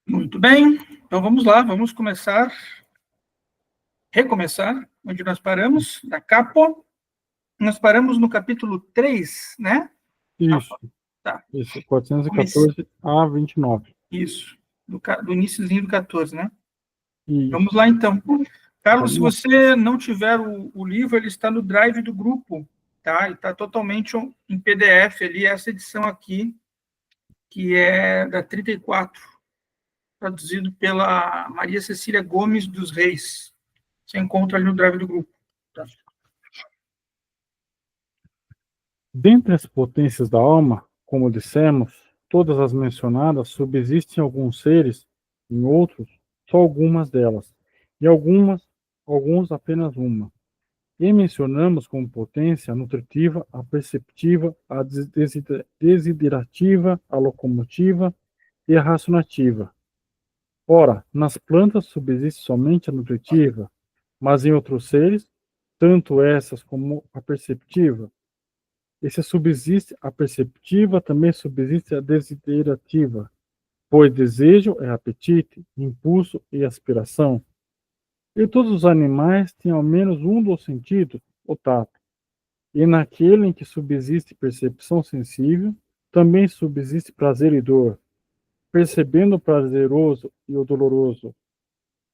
Muito bem, então vamos lá, vamos recomeçar, onde nós paramos, da capo. Nós paramos no capítulo 3, né? Isso, Tá. isso, 414 a 29. Isso, do iniciozinho do 14, né? Isso. Vamos lá, então. Carlos, se Vamos lá. você não tiver o livro, ele está no drive do grupo, tá? Ele está totalmente em PDF ali, essa edição aqui, que é da 34, traduzido pela Maria Cecília Gomes dos Reis. Você encontra ali no drive do grupo. Tá? Dentre as potências da alma, como dissemos, todas as mencionadas subsistem alguns seres, em outros, só algumas delas, e alguns apenas uma. E mencionamos como potência a nutritiva, a perceptiva, a desiderativa, a locomotiva e a racionativa. Ora, nas plantas subsiste somente a nutritiva, mas em outros seres, tanto essas como a perceptiva. E se subsiste a perceptiva, também subsiste a desiderativa, pois desejo é apetite, impulso e aspiração. E todos os animais têm ao menos um dos sentidos, o tato. E naquele em que subsiste percepção sensível, também subsiste prazer e dor, percebendo o prazeroso e o doloroso,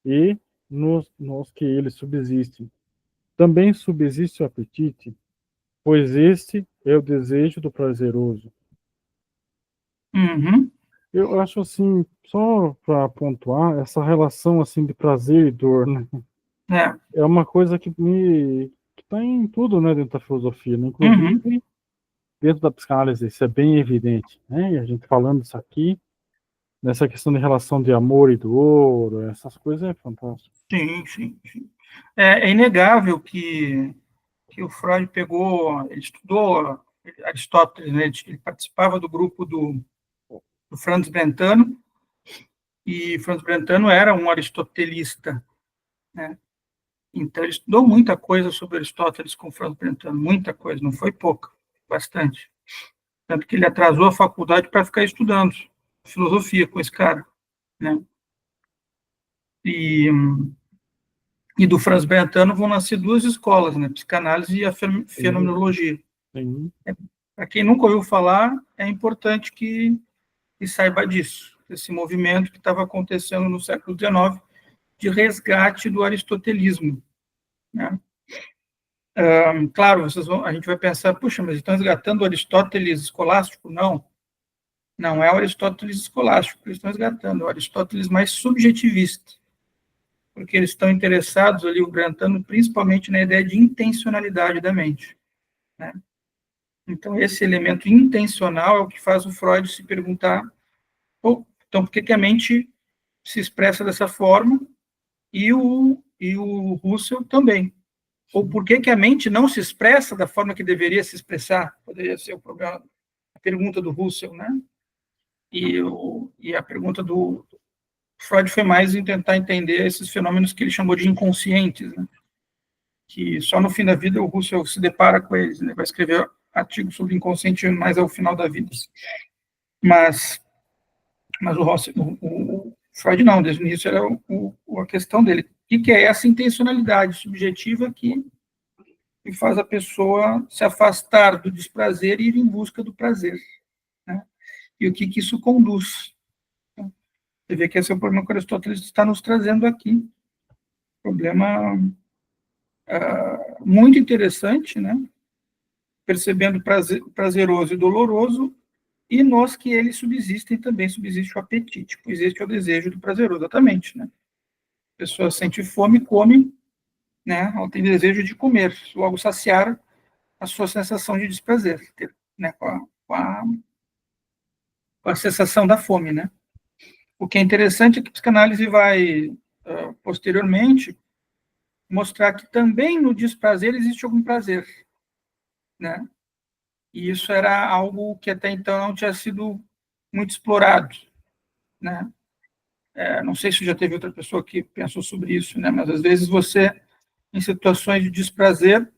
e nos que eles subsistem. Também subsiste o apetite, pois este é o desejo do prazeroso. Uhum. Eu acho assim, só para pontuar, essa relação assim de prazer e dor, né? É. É uma coisa que está em tudo, né, dentro da filosofia, né? Uhum. Inclusive dentro da psicanálise, isso é bem evidente, né? E a gente falando isso aqui, nessa questão de relação de amor e dor, essas coisas é fantástico. Sim, sim, sim. É inegável que o Freud pegou, ele estudou Aristóteles, né? Ele participava do grupo do Franz Brentano, e Franz Brentano era um aristotelista, né? Então, ele estudou muita coisa sobre Aristóteles com Franz Brentano, muita coisa, não foi pouca, bastante. Tanto que ele atrasou a faculdade para ficar estudando filosofia com esse cara, né? E, e do Franz Brentano vão nascer duas escolas, né? Psicanálise e a fenomenologia. Sim. Para quem nunca ouviu falar, é importante que saiba disso, desse movimento que estava acontecendo no século XIX de resgate do aristotelismo, né? Claro, a gente vai pensar, puxa, mas estão resgatando o Aristóteles escolástico? Não, não é o Aristóteles escolástico que eles estão resgatando, é o Aristóteles mais subjetivista, porque eles estão interessados ali, o Brentano, principalmente na ideia de intencionalidade da mente, né? Então, esse elemento intencional é o que faz o Freud se perguntar, então, por que a mente se expressa dessa forma e o Russell também? Ou por que a mente não se expressa da forma que deveria se expressar? Poderia ser o problema, a pergunta do Russell, né? E a pergunta do Freud foi mais em tentar entender esses fenômenos que ele chamou de inconscientes, né? Que só no fim da vida o Russell se depara com eles, né? Vai escrever artigos sobre inconsciente mais ao final da vida. Mas o Freud não, desde o início era a questão dele. O que é essa intencionalidade subjetiva que faz a pessoa se afastar do desprazer e ir em busca do prazer, né? E o que isso conduz? Você vê que esse é o problema que Aristóteles está nos trazendo aqui. Problema muito interessante, né? Percebendo prazeroso e doloroso, e nos que eles subsistem também subsiste o apetite, pois este é o desejo do prazeroso, exatamente, né? A pessoa sente fome, come, né? Ela tem desejo de comer, logo saciar a sua sensação de desprazer, né? Com a sensação da fome, né? O que é interessante é que a psicanálise vai, posteriormente, mostrar que também no desprazer existe algum prazer, né? E isso era algo que até então não tinha sido muito explorado, né? Não sei se já teve outra pessoa que pensou sobre isso, né? Mas às vezes você, em situações de desprazer,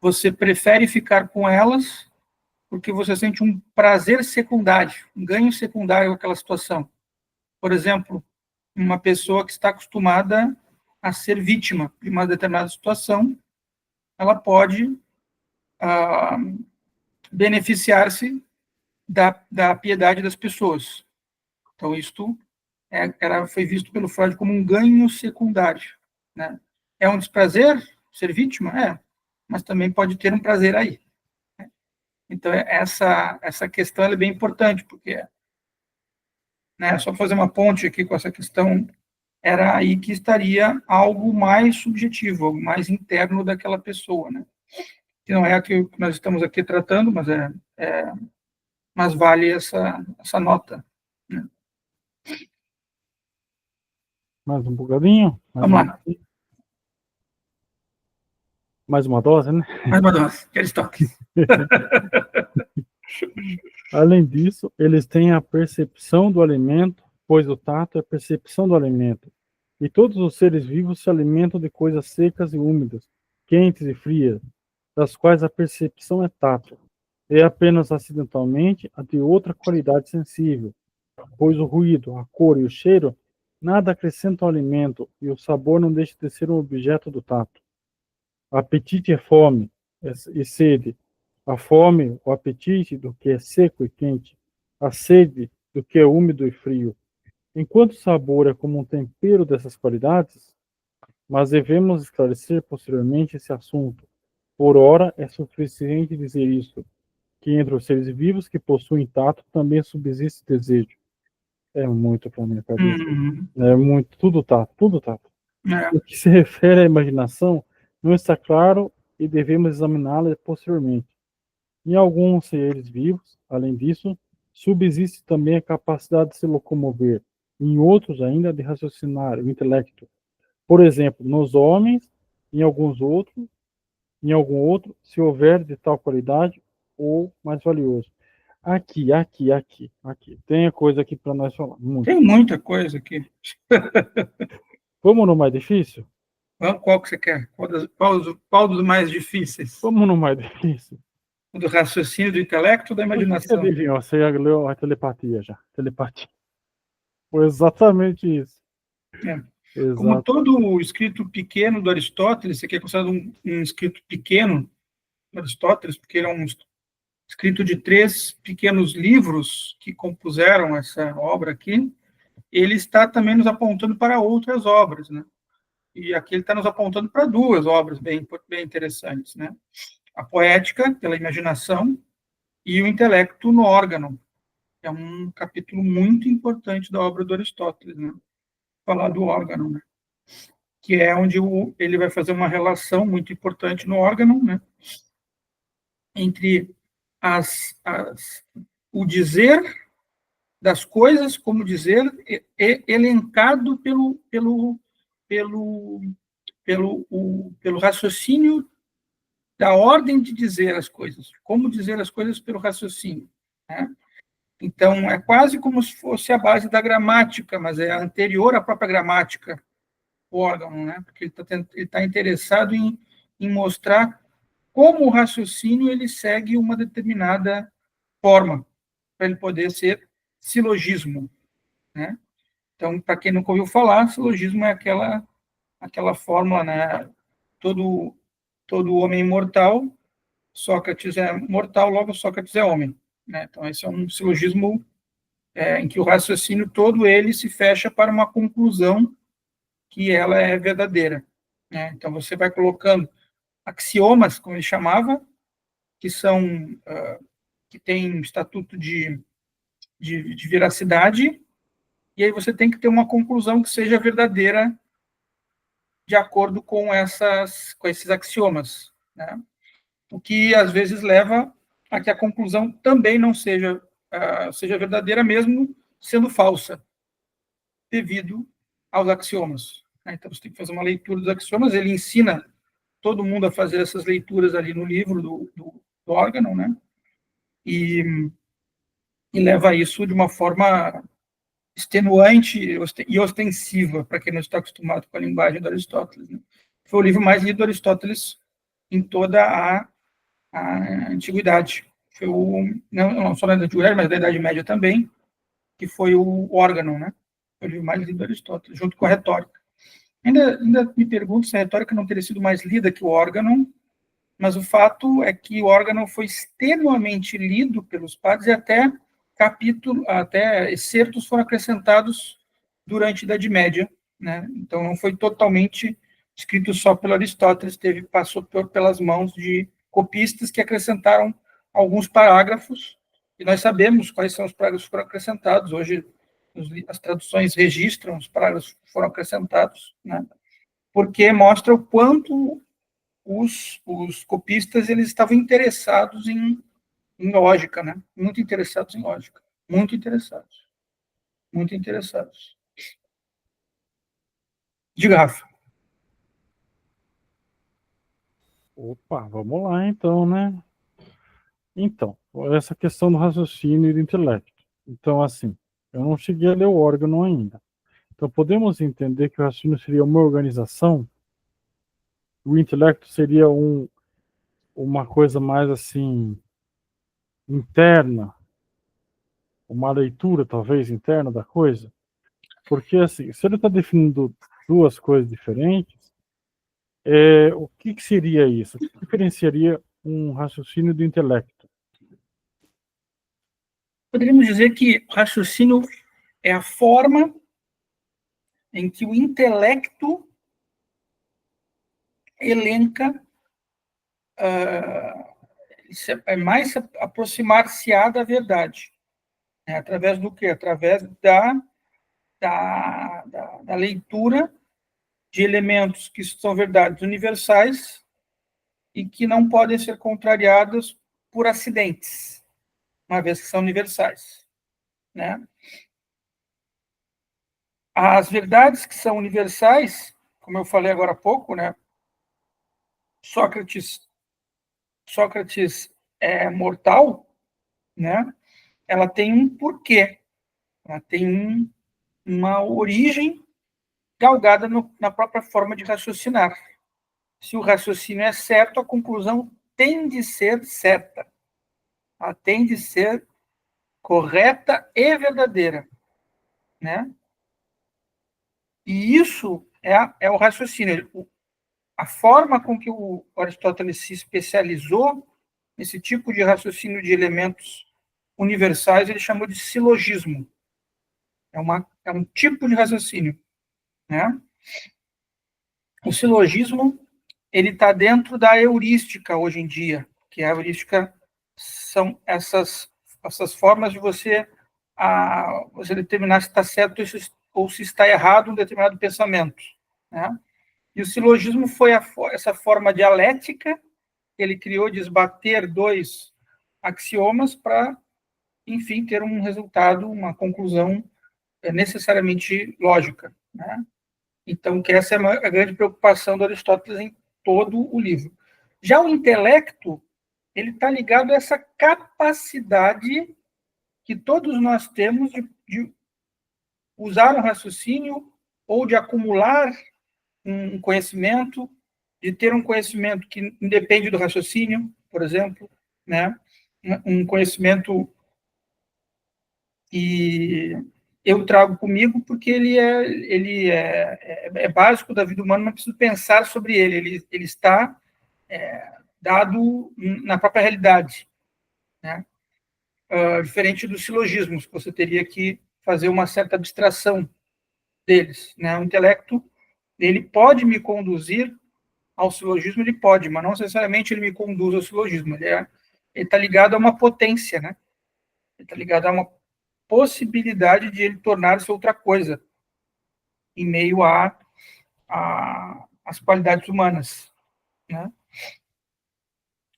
você prefere ficar com elas porque você sente um prazer secundário, um ganho secundário com aquela situação. Por exemplo, uma pessoa que está acostumada a ser vítima de uma determinada situação, ela pode beneficiar-se da piedade das pessoas. Então, isto foi visto pelo Freud como um ganho secundário, né? É um desprazer ser vítima? Mas também pode ter um prazer aí. Então, essa questão é bem importante, porque, né, só fazer uma ponte aqui com essa questão, era aí que estaria algo mais subjetivo, algo mais interno daquela pessoa, né? Que não é aquilo que nós estamos aqui tratando, mas vale essa nota, né? Mais um bocadinho. Vamos lá. Mais uma dose, né? Mais uma dose, aqueles toques. Além disso, eles têm a percepção do alimento, pois o tato é a percepção do alimento. E todos os seres vivos se alimentam de coisas secas e úmidas, quentes e frias, das quais a percepção é tato. É apenas acidentalmente a de outra qualidade sensível, pois o ruído, a cor e o cheiro nada acrescentam ao alimento e o sabor não deixa de ser um objeto do tato. Apetite é fome e sede. A fome, o apetite do que é seco e quente. A sede do que é úmido e frio. Enquanto o sabor é como um tempero dessas qualidades, mas devemos esclarecer posteriormente esse assunto. Por ora, é suficiente dizer isso, que entre os seres vivos que possuem tato também subsiste desejo. É muito para minha cabeça. É muito, tudo tato, tudo tato. O que se refere à imaginação não está claro e devemos examiná-la posteriormente. Em alguns seres vivos, além disso, subsiste também a capacidade de se locomover, em outros ainda de raciocinar, o intelecto. Por exemplo, nos homens, em algum outro, se houver de tal qualidade ou mais valioso. Aqui. Tem coisa aqui para nós falar. Tem muita coisa aqui. Vamos no mais difícil? Qual que você quer? Qual dos mais difíceis? Vamos no mais difícil. O do raciocínio, do intelecto ou da imaginação? Você adivinhou, você já leu a telepatia já. Telepatia. Foi exatamente isso. Como todo escrito pequeno do Aristóteles, isso aqui é considerado um escrito pequeno do Aristóteles, porque ele é um escrito de 3 pequenos livros que compuseram essa obra aqui. Ele está também nos apontando para outras obras, né? E aqui ele está nos apontando para 2 obras bem interessantes, né? A poética, pela imaginação, e o intelecto no órgão. É um capítulo muito importante da obra do Aristóteles, né? Falar do órgão, né? Que é onde ele vai fazer uma relação muito importante no órgão, né? Entre o dizer das coisas, como dizer, elencado pelo raciocínio da ordem de dizer as coisas, como dizer as coisas pelo raciocínio, né? Então, é quase como se fosse a base da gramática, mas é anterior à própria gramática, o órgão, né? Porque ele está interessado em mostrar como o raciocínio ele segue uma determinada forma, para ele poder ser silogismo, né? Então, para quem nunca ouviu falar, silogismo é aquela fórmula, né? Todo homem imortal, Sócrates é mortal, logo Sócrates é homem, né? Então, esse é um silogismo em que o raciocínio todo ele se fecha para uma conclusão que ela é verdadeira, né? Então, você vai colocando axiomas, como ele chamava, que tem estatuto de veracidade, e aí você tem que ter uma conclusão que seja verdadeira de acordo com esses axiomas, né? O que às vezes leva a que a conclusão também não seja verdadeira, mesmo sendo falsa, devido aos axiomas, né? Então você tem que fazer uma leitura dos axiomas. Ele ensina todo mundo a fazer essas leituras ali no livro do órgão, né? E leva isso de uma forma extenuante e ostensiva, para quem não está acostumado com a linguagem do Aristóteles, né? Foi o livro mais lido do Aristóteles em toda a antiguidade. Foi não só na Antiguidade, mas na Idade Média também, que foi o órgão, né? Foi o livro mais lido de Aristóteles, junto com a retórica. Ainda me pergunto se a retórica não teria sido mais lida que o órgão, mas o fato é que o órgão foi extremamente lido pelos padres e até excertos foram acrescentados durante a Idade Média, né? Então não foi totalmente escrito só pelo Aristóteles, passou pelas mãos de copistas que acrescentaram alguns parágrafos, e nós sabemos quais são os parágrafos que foram acrescentados. Hoje as traduções registram os parágrafos que foram acrescentados, né? Porque mostra o quanto os copistas eles estavam interessados em lógica, né? Muito interessados em lógica. Muito interessados. Muito interessados. Diga, Rafa. Opa, vamos lá então, né? Então, essa questão do raciocínio e do intelecto. Então, assim, eu não cheguei a ler o órgão ainda. Então, podemos entender que o raciocínio seria uma organização, o intelecto seria uma coisa mais assim interna, uma leitura talvez interna da coisa, porque assim, se ele está definindo duas coisas diferentes, o que seria isso? O que diferenciaria um raciocínio do intelecto? Poderíamos dizer que o raciocínio é a forma em que o intelecto elenca, é mais aproximar-se-á da verdade. Através do quê? Através da leitura de elementos que são verdades universais e que não podem ser contrariadas por acidentes, uma vez que são universais, né? As verdades que são universais, como eu falei agora há pouco, né? Sócrates é mortal, né? Ela tem um porquê, ela tem uma origem galgada na própria forma de raciocinar. Se o raciocínio é certo, a conclusão tem de ser certa. Ela tem de ser correta e verdadeira, né? E isso é o raciocínio. A forma com que o Aristóteles se especializou nesse tipo de raciocínio de elementos universais, ele chamou de silogismo. É um tipo de raciocínio, né? O silogismo ele está dentro da heurística hoje em dia, que a heurística são essas formas de você determinar se está certo ou se está errado um determinado pensamento, né? E o silogismo foi essa forma dialética que ele criou de esbater dois axiomas para, enfim, ter um resultado, uma conclusão necessariamente lógica, né? Então, que essa é a grande preocupação do Aristóteles em todo o livro. Já o intelecto, ele está ligado a essa capacidade que todos nós temos de usar um raciocínio ou de acumular um conhecimento, de ter um conhecimento que independe do raciocínio, por exemplo, né? Um conhecimento que eu trago comigo porque ele é básico da vida humana, não preciso pensar sobre ele está dado na própria realidade, né? Diferente dos silogismos, que você teria que fazer uma certa abstração deles, né? O intelecto, ele pode me conduzir ao silogismo, ele pode, mas não necessariamente ele me conduz ao silogismo, ele está ligado a uma potência, né? Ele está ligado a uma possibilidade de ele tornar-se outra coisa em meio às qualidades humanas, né?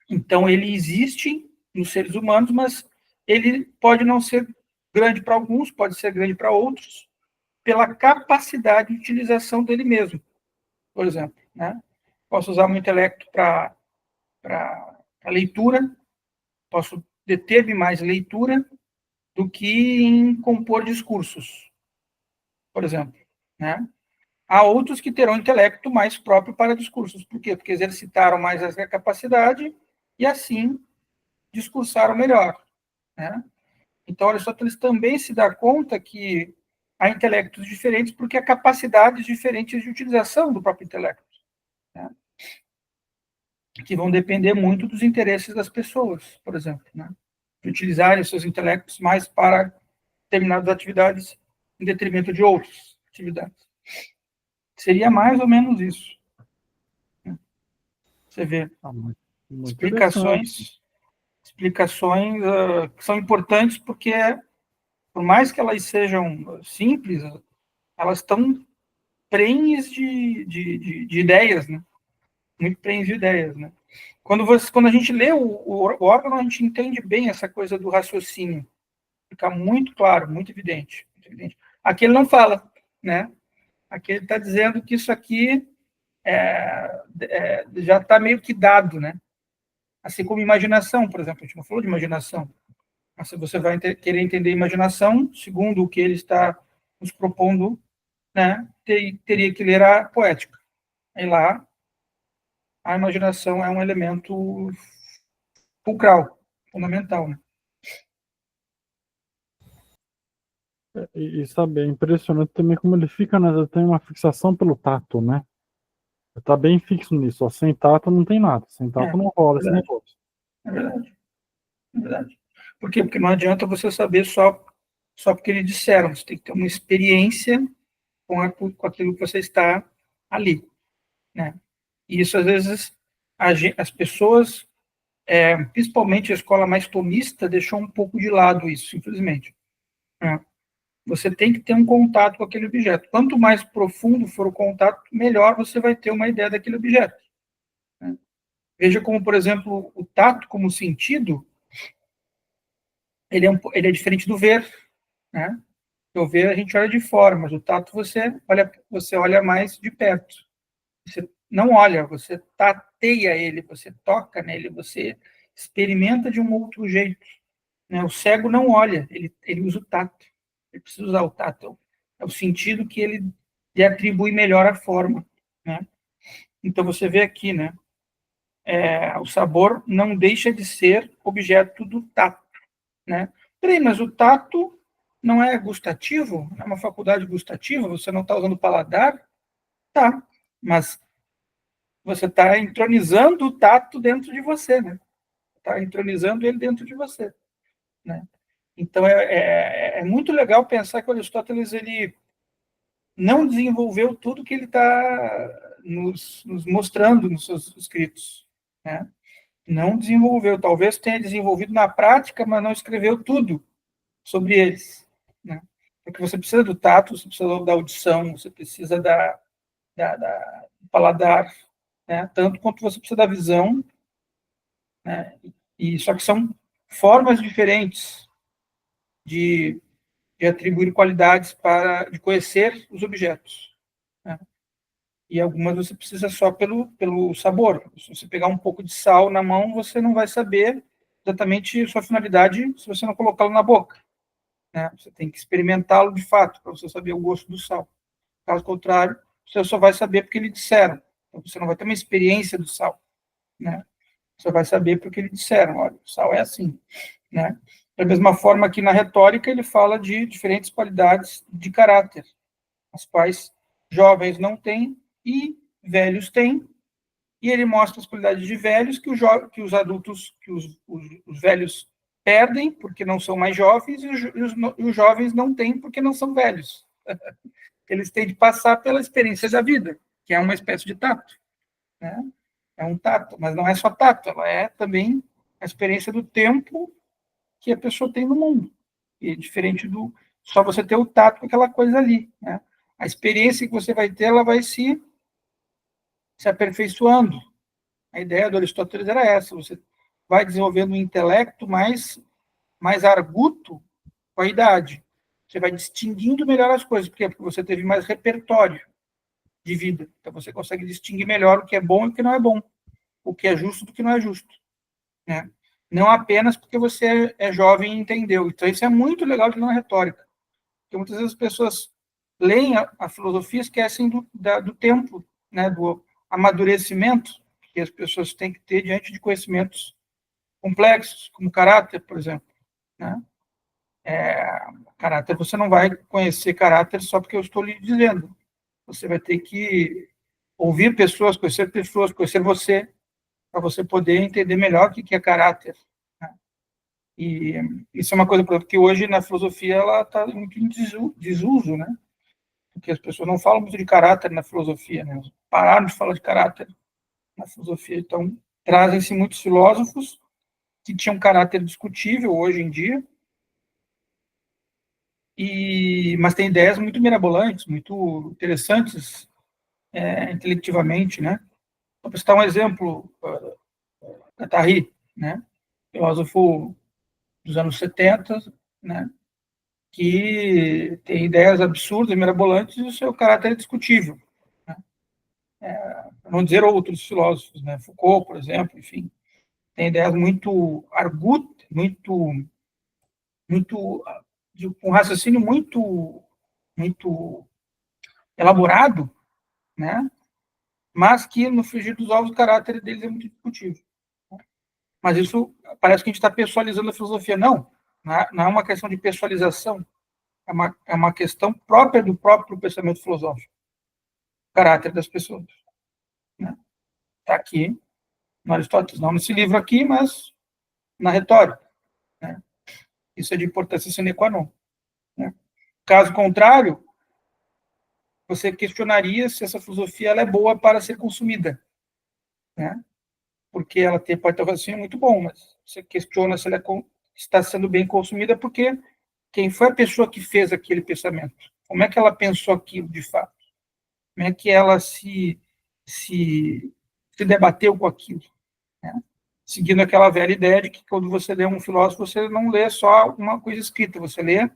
Então, ele existe nos seres humanos, mas ele pode não ser grande para alguns, pode ser grande para outros, pela capacidade de utilização dele mesmo, por exemplo, né? Posso usar o meu intelecto para leitura, posso deter-me mais leitura do que em compor discursos, por exemplo, né? Há outros que terão intelecto mais próprio para discursos. Por quê? Porque exercitaram mais essa capacidade e, assim, discursaram melhor, né? Então, Aristóteles também se dá conta que há intelectos diferentes porque há capacidades diferentes de utilização do próprio intelecto, né? Que vão depender muito dos interesses das pessoas, por exemplo, né? De utilizarem seus intelectos mais para determinadas atividades em detrimento de outras atividades. Seria mais ou menos isso, né? Você vê Muito interessante. explicações que são importantes porque, por mais que elas sejam simples, elas estão prenhes de ideias, né? Muito prenhes de ideias, né? Quando a gente lê o órgão, a gente entende bem essa coisa do raciocínio. Fica muito claro, muito evidente. Muito evidente. Aqui ele não fala, né? Aqui ele está dizendo que isso aqui já está meio que dado, né? Assim como imaginação, por exemplo. A gente não falou de imaginação. Mas se você vai querer entender imaginação, segundo o que ele está nos propondo, né, teria que ler a poética. Aí lá, a imaginação é um elemento fulcral, fundamental, né? E sabe, é impressionante também como ele fica, né? Ele tem uma fixação pelo tato, né? Ele tá bem fixo nisso. Ó. Sem tato não tem nada. Sem tato não rola esse Verdade, negócio. é verdade, é verdade. Por quê? Porque não adianta você saber só porque eles disseram. Você tem que ter uma experiência com aquilo que você está ali, né? E isso, às vezes, as pessoas, principalmente a escola mais tomista, deixou um pouco de lado isso, simplesmente, né? Você tem que ter um contato com aquele objeto. Quanto mais profundo for o contato, melhor você vai ter uma ideia daquele objeto, né? Veja como, por exemplo, o tato como sentido, ele é diferente do ver, né? O ver a gente olha de fora, mas o tato você olha mais de perto. Você não olha, você tateia ele, você toca nele, você experimenta de um outro jeito, né? O cego não olha, ele usa o tato. Ele precisa usar o tato. É o sentido que ele lhe atribui melhor a forma, né? Então você vê aqui, né? O sabor não deixa de ser objeto do tato, né? Peraí, mas o tato não é gustativo? É uma faculdade gustativa? Você não está usando o paladar? Tá, mas você está entronizando o tato dentro de você, né? Está entronizando ele dentro de você, né? Então, é muito legal pensar que o Aristóteles ele não desenvolveu tudo que ele está nos mostrando nos seus escritos, né? Não desenvolveu. Talvez tenha desenvolvido na prática, mas não escreveu tudo sobre eles, né? Porque você precisa do tato, você precisa da audição, você precisa do paladar, né? Tanto quanto você precisa da visão, né? E só que são formas diferentes de atribuir qualidades de conhecer os objetos, né? E algumas você precisa só pelo sabor. Se você pegar um pouco de sal na mão, você não vai saber exatamente sua finalidade se você não colocá-lo na boca, né? Você tem que experimentá-lo de fato para você saber o gosto do sal. Caso contrário, você só vai saber porque lhe disseram. Então, você não vai ter uma experiência do sal, né? Você vai saber porque lhe disseram, olha, o sal é assim, né? Da mesma forma que na retórica ele fala de diferentes qualidades de caráter, as quais jovens não têm e velhos têm, e ele mostra as qualidades de velhos que os adultos, que os velhos perdem porque não são mais jovens e os jovens não têm porque não são velhos. Eles têm de passar pela experiência da vida, que é uma espécie de tato, né? É um tato, mas não é só tato, ela é também a experiência do tempo que a pessoa tem no mundo. E é diferente do só você ter o tato com aquela coisa ali, né? A experiência que você vai ter, ela vai se aperfeiçoando. A ideia do Aristóteles era essa, você vai desenvolvendo um intelecto mais arguto com a idade. Você vai distinguindo melhor as coisas, porque você teve mais repertório de vida. Então você consegue distinguir melhor o que é bom e o que não é bom, o que é justo do que não é justo, né? Não apenas porque você é jovem e entendeu. Então isso é muito legal de uma retórica, porque muitas vezes as pessoas leem a filosofia e esquecem do tempo, né, do amadurecimento que as pessoas têm que ter diante de conhecimentos complexos, como caráter, por exemplo, né? Caráter, você não vai conhecer caráter só porque eu estou lhe dizendo. Você vai ter que ouvir pessoas, conhecer você, para você poder entender melhor o que é caráter. Né? E isso é uma coisa, por exemplo, que hoje na filosofia ela está muito em desuso, né? Porque as pessoas não falam muito de caráter na filosofia, né? Pararam de falar de caráter na filosofia. Então, trazem-se muitos filósofos que tinham caráter discutível hoje em dia, mas tem ideias muito mirabolantes, muito interessantes intelectivamente, né? Vou citar um exemplo, Guattari, né? Filósofo dos anos 70, né? Que tem ideias absurdas, mirabolantes, e o seu caráter é discutível. Né? Não dizer outros filósofos, né? Foucault, por exemplo, enfim, tem ideias muito argutas, um raciocínio muito elaborado, né? Mas que no frigir dos ovos o caráter deles é muito discutível. Mas isso parece que a gente está pessoalizando a filosofia. Não, não é uma questão de pessoalização, é uma questão própria do próprio pensamento filosófico, o caráter das pessoas. Né? Está aqui no Aristóteles, não nesse livro aqui, mas na retórica. Né? Isso é de importância sine qua non. Né? Caso contrário, você questionaria se essa filosofia ela é boa para ser consumida. Né? Porque ela pode ter um raciocínio muito bom, mas você questiona se ela está sendo bem consumida porque quem foi a pessoa que fez aquele pensamento? Como é que ela pensou aquilo de fato? Como é que ela se debateu com aquilo? Né? Seguindo aquela velha ideia de que quando você lê um filósofo, você não lê só uma coisa escrita, você lê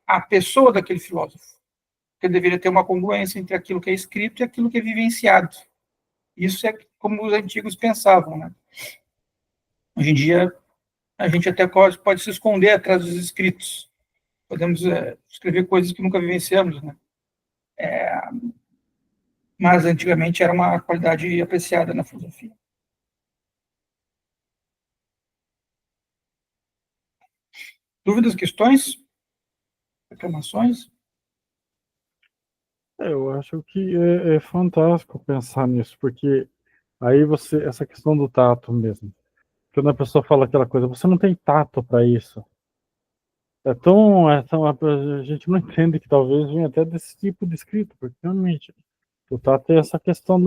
a pessoa daquele filósofo. Porque deveria ter uma congruência entre aquilo que é escrito e aquilo que é vivenciado. Isso é como os antigos pensavam. Né? Hoje em dia, a gente até pode se esconder atrás dos escritos. Podemos escrever coisas que nunca vivenciamos, né? Mas antigamente era uma qualidade apreciada na filosofia. Dúvidas, questões, reclamações? Eu acho que é fantástico pensar nisso, porque aí essa questão do tato mesmo. Quando a pessoa fala aquela coisa, você não tem tato para isso. A gente não entende que talvez venha até desse tipo de escrito, porque realmente o tato é essa questão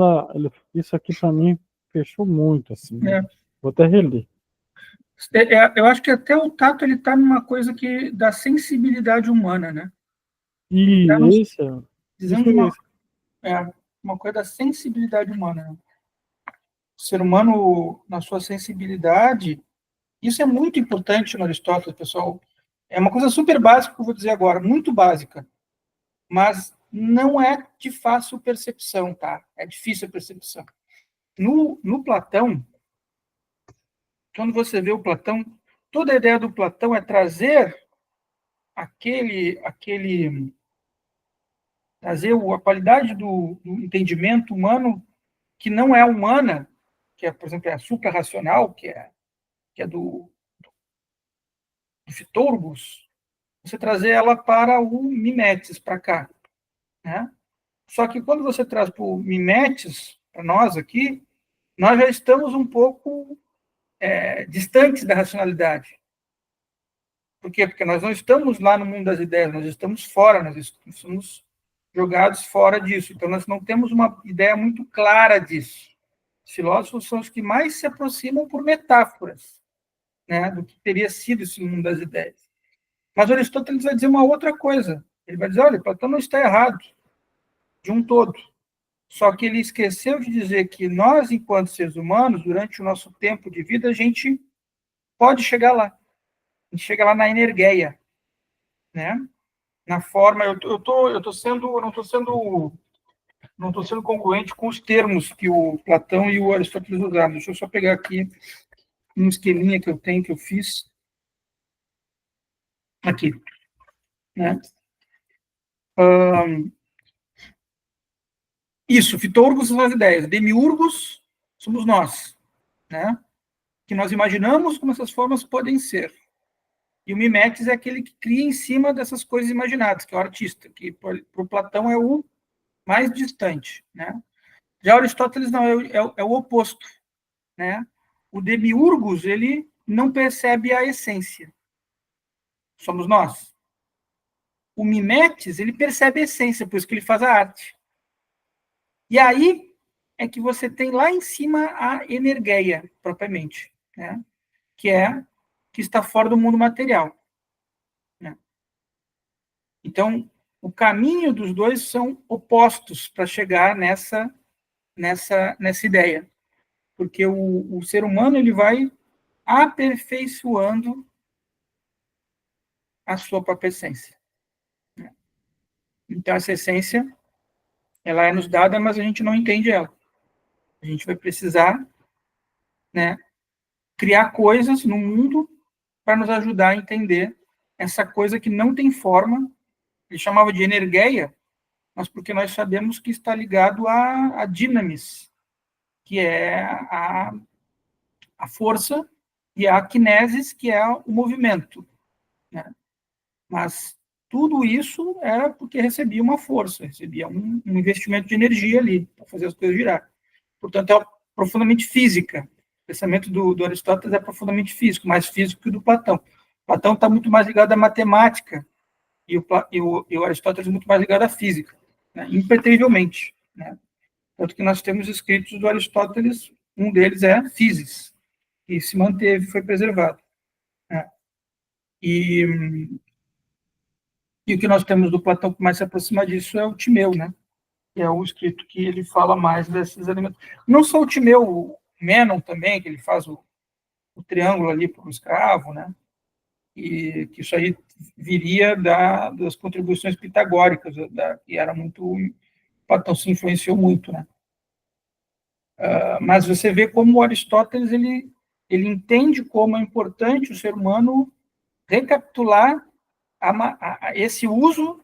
isso aqui para mim fechou muito, assim. Vou até reler. Eu acho que até o tato ele está numa coisa da sensibilidade humana, né? E tá dizendo uma coisa da sensibilidade humana. Né? O ser humano, na sua sensibilidade, isso é muito importante no Aristóteles, pessoal. É uma coisa super básica que eu vou dizer agora, muito básica, mas não é de fácil percepção, tá? É difícil a percepção. No Platão, quando você vê o Platão, toda a ideia do Platão é trazer trazer a qualidade do entendimento humano que não é humana, que é, por exemplo, a suprarracional, que é do Fitórgos, você trazer ela para o Mimetes, para cá. Né? Só que quando você traz para o Mimetes, para nós aqui, nós já estamos um pouco distantes da racionalidade. Por quê? Porque nós não estamos lá no mundo das ideias, nós estamos fora, nós estamos jogados fora disso. Então, nós não temos uma ideia muito clara disso. Os filósofos são os que mais se aproximam por metáforas, né, do que teria sido esse mundo das ideias. Mas Aristóteles vai dizer uma outra coisa. Ele vai dizer, olha, Platão não está errado, de um todo. Só que ele esqueceu de dizer que nós, enquanto seres humanos, durante o nosso tempo de vida, a gente pode chegar lá. A gente chega lá na energeia, né? Na forma, eu não estou sendo congruente com os termos que o Platão e o Aristóteles usaram. Deixa eu só pegar aqui um esqueminha que eu tenho, que eu fiz aqui, né? Isso, fitórgos são as ideias, demiurgos somos nós, né? Que nós imaginamos como essas formas podem ser. E o mimetes é aquele que cria em cima dessas coisas imaginadas, que é o artista, que para o Platão é o mais distante, né? Já Aristóteles não, é o oposto, né? O demiurgos, ele não percebe a essência. Somos nós. O mimetes, ele percebe a essência, por isso que ele faz a arte. E aí é que você tem lá em cima a energeia, propriamente, né? Que está fora do mundo material, né? Então, o caminho dos dois são opostos para chegar nessa ideia, porque o ser humano ele vai aperfeiçoando a sua própria essência. Então, essa essência, ela é nos dada, mas a gente não entende ela. A gente vai precisar, né, criar coisas no mundo para nos ajudar a entender essa coisa que não tem forma. Ele chamava de energeia, mas porque nós sabemos que está ligado à dinamis, que é a força, e a kinesis, que é o movimento, né? Mas tudo isso era porque recebia uma força, recebia um investimento de energia ali para fazer as coisas girar. Portanto, é profundamente física. O pensamento do Aristóteles é profundamente físico, mais físico que o do Platão. Platão está muito mais ligado à matemática e o Aristóteles muito mais ligado à física, né? Impreterivelmente, né? Tanto que nós temos escritos do Aristóteles, um deles é Físis, que se manteve, foi preservado, né? E o que nós temos do Platão que mais se aproxima disso é o Timeu, né? Que é o escrito que ele fala mais desses elementos. Não só o Timeu, o Menon também, que ele faz o triângulo ali para o escravo, né? E que isso aí viria das contribuições pitagóricas, que era muito... Platão se influenciou muito, né? Mas você vê como o Aristóteles ele entende como é importante o ser humano recapitular esse uso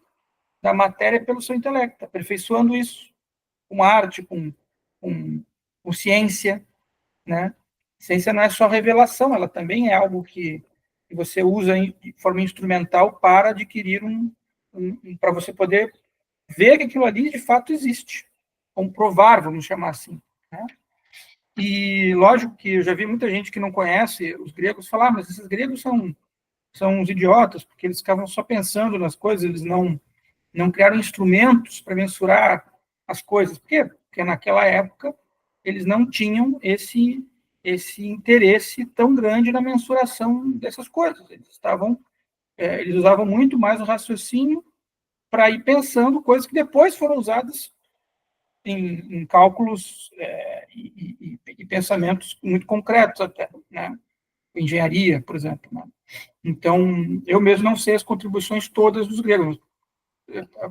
da matéria pelo seu intelecto, aperfeiçoando isso com arte, com ciência, né? Ciência não é só revelação, ela também é algo que você usa de forma instrumental para adquirir para você poder ver que aquilo ali de fato existe, comprovar, vamos chamar assim, né? E lógico que eu já vi muita gente que não conhece os gregos falar, mas esses gregos são uns idiotas, porque eles ficavam só pensando nas coisas, eles não criaram instrumentos para mensurar as coisas. Por quê? Porque naquela época eles não tinham esse interesse tão grande na mensuração dessas coisas. Eles usavam muito mais o raciocínio para ir pensando coisas que depois foram usadas em cálculos e pensamentos muito concretos até, né? Engenharia, por exemplo, né? Então, eu mesmo não sei as contribuições todas dos gregos.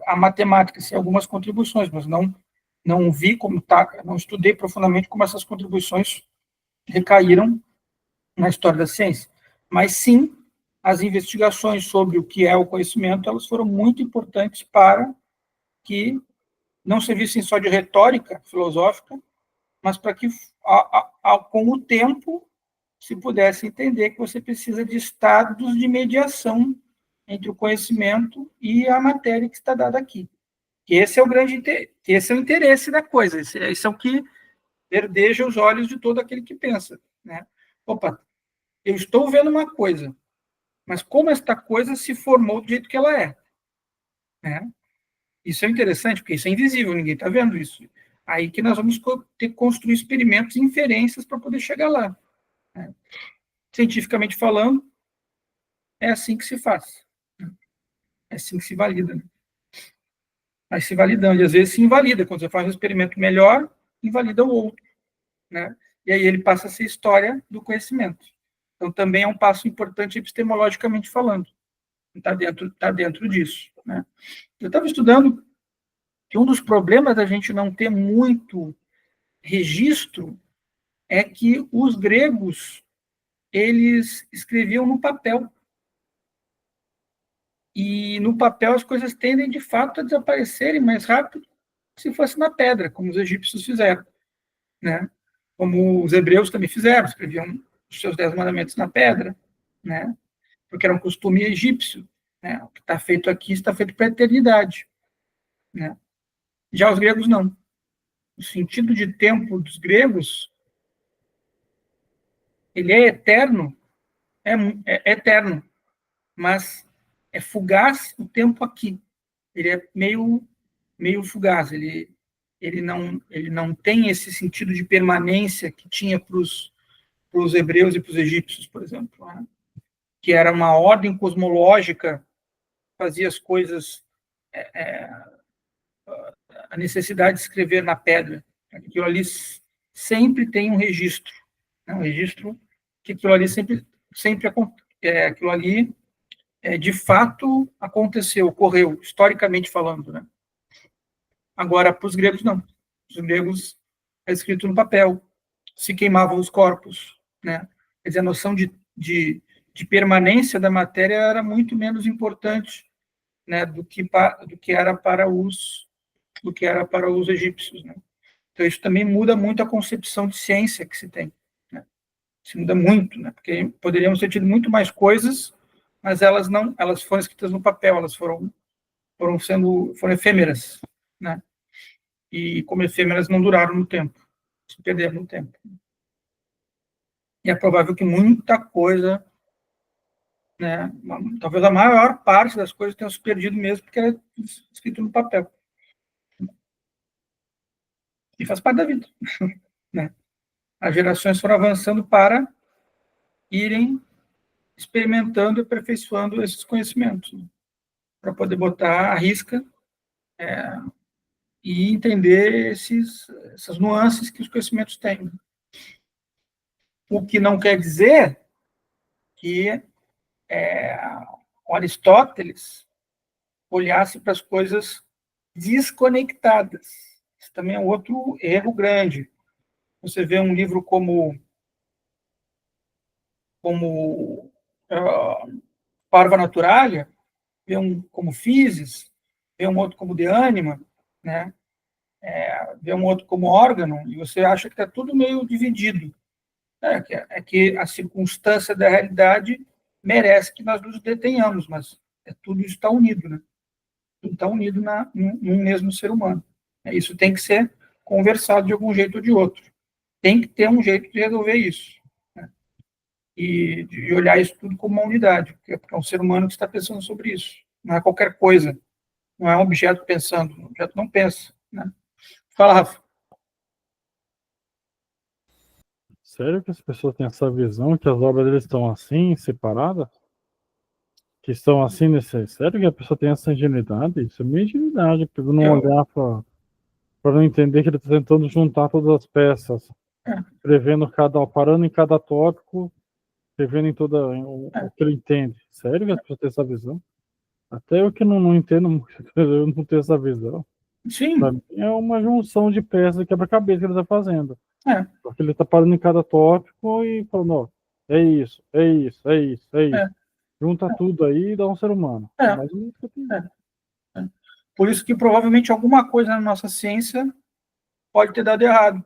A matemática, sei algumas contribuições, mas não vi como tá, não estudei profundamente como essas contribuições recaíram na história da ciência. Mas sim, as investigações sobre o que é o conhecimento, elas foram muito importantes para que não servissem só de retórica filosófica, mas para que, com o tempo, se pudesse entender que você precisa de estados de mediação entre o conhecimento e a matéria que está dada aqui. Que esse é o grande esse é o interesse da coisa, esse é o que verdeja os olhos de todo aquele que pensa, né? Opa, eu estou vendo uma coisa, mas como esta coisa se formou do jeito que ela é, né? Isso é interessante, porque isso é invisível, ninguém está vendo isso. Aí que nós vamos ter que construir experimentos e inferências para poder chegar lá, né? Cientificamente falando, é assim que se faz. É assim que se valida, né? Vai se validando, e às vezes se invalida. Quando você faz um experimento melhor, invalida o outro, né? E aí ele passa a ser história do conhecimento. Então, também é um passo importante epistemologicamente falando. Tá dentro disso, né? Eu estava estudando que um dos problemas da gente não ter muito registro é que os gregos, eles escreviam no papel. E no papel as coisas tendem, de fato, a desaparecerem mais rápido que se fosse na pedra, como os egípcios fizeram, né? Como os hebreus também fizeram, escreviam os seus 10 mandamentos na pedra, né? porque era um costume egípcio, né? O que está feito aqui está feito para a eternidade, né? Já os gregos não. O sentido de tempo dos gregos, ele é eterno, é eterno, mas é fugaz o tempo aqui. Ele é meio fugaz, ele não tem esse sentido de permanência que tinha para os hebreus e para os egípcios, por exemplo, né? Que era uma ordem cosmológica, fazia as coisas, a necessidade de escrever na pedra. Aquilo ali sempre tem um registro, né? Um registro que aquilo ali sempre aquilo ali de fato aconteceu, ocorreu, historicamente falando, né? Agora, para os gregos, não. Os gregos é escrito no papel, se queimavam os corpos, né? Quer dizer, a noção de permanência da matéria era muito menos importante, né, do que era para os egípcios, né? Então isso também muda muito a concepção de ciência que se tem, né? Se muda muito, né? Porque poderíamos ter tido muito mais coisas, mas elas foram escritas no papel, elas foram efêmeras, né? E como efêmeras não duraram no tempo, se perderam no tempo. E é provável que muita coisa, né, talvez a maior parte das coisas tenham se perdido mesmo porque era escrito no papel. E faz parte da vida, né? As gerações foram avançando para irem experimentando e aperfeiçoando esses conhecimentos, né? Para poder botar à risca e entender essas nuances que os conhecimentos têm. O que não quer dizer que o Aristóteles olhasse para as coisas desconectadas. Isso também é outro erro grande. Você vê um livro como Parva Naturalia, vê um como Physis, vê um outro como De Anima, né? Vê um outro como Órgão, e você acha que está tudo meio dividido. É que a circunstância da realidade merece que nós nos detenhamos, mas tudo isso está unido, né? Tudo está unido num mesmo ser humano. Isso tem que ser conversado de algum jeito ou de outro. Tem que ter um jeito de resolver isso, né? E de olhar isso tudo como uma unidade, porque é um ser humano que está pensando sobre isso. Não é qualquer coisa. Não é um objeto pensando. O objeto não pensa, né? Fala, Rafa. Sério que as pessoas têm essa visão que as obras deles estão assim, separadas? Que estão assim nesse. Sério que a pessoa tem essa ingenuidade? Isso é meio ingenuidade, para não olhar para não entender que ele está tentando juntar todas as peças, escrevendo parando em cada tópico, escrevendo em toda o que ele entende. Sério que as pessoas têm essa visão? Até eu que não entendo muito, eu não tenho essa visão. Sim. Pra mim é uma junção de peças quebra-cabeça que ele está fazendo. É. Porque ele está parando em cada tópico e falando, ó, é isso, é isso, é isso, é isso. Junta tudo aí e dá um ser humano. Mais ou menos que eu tenho. Por isso que provavelmente alguma coisa na nossa ciência pode ter dado errado,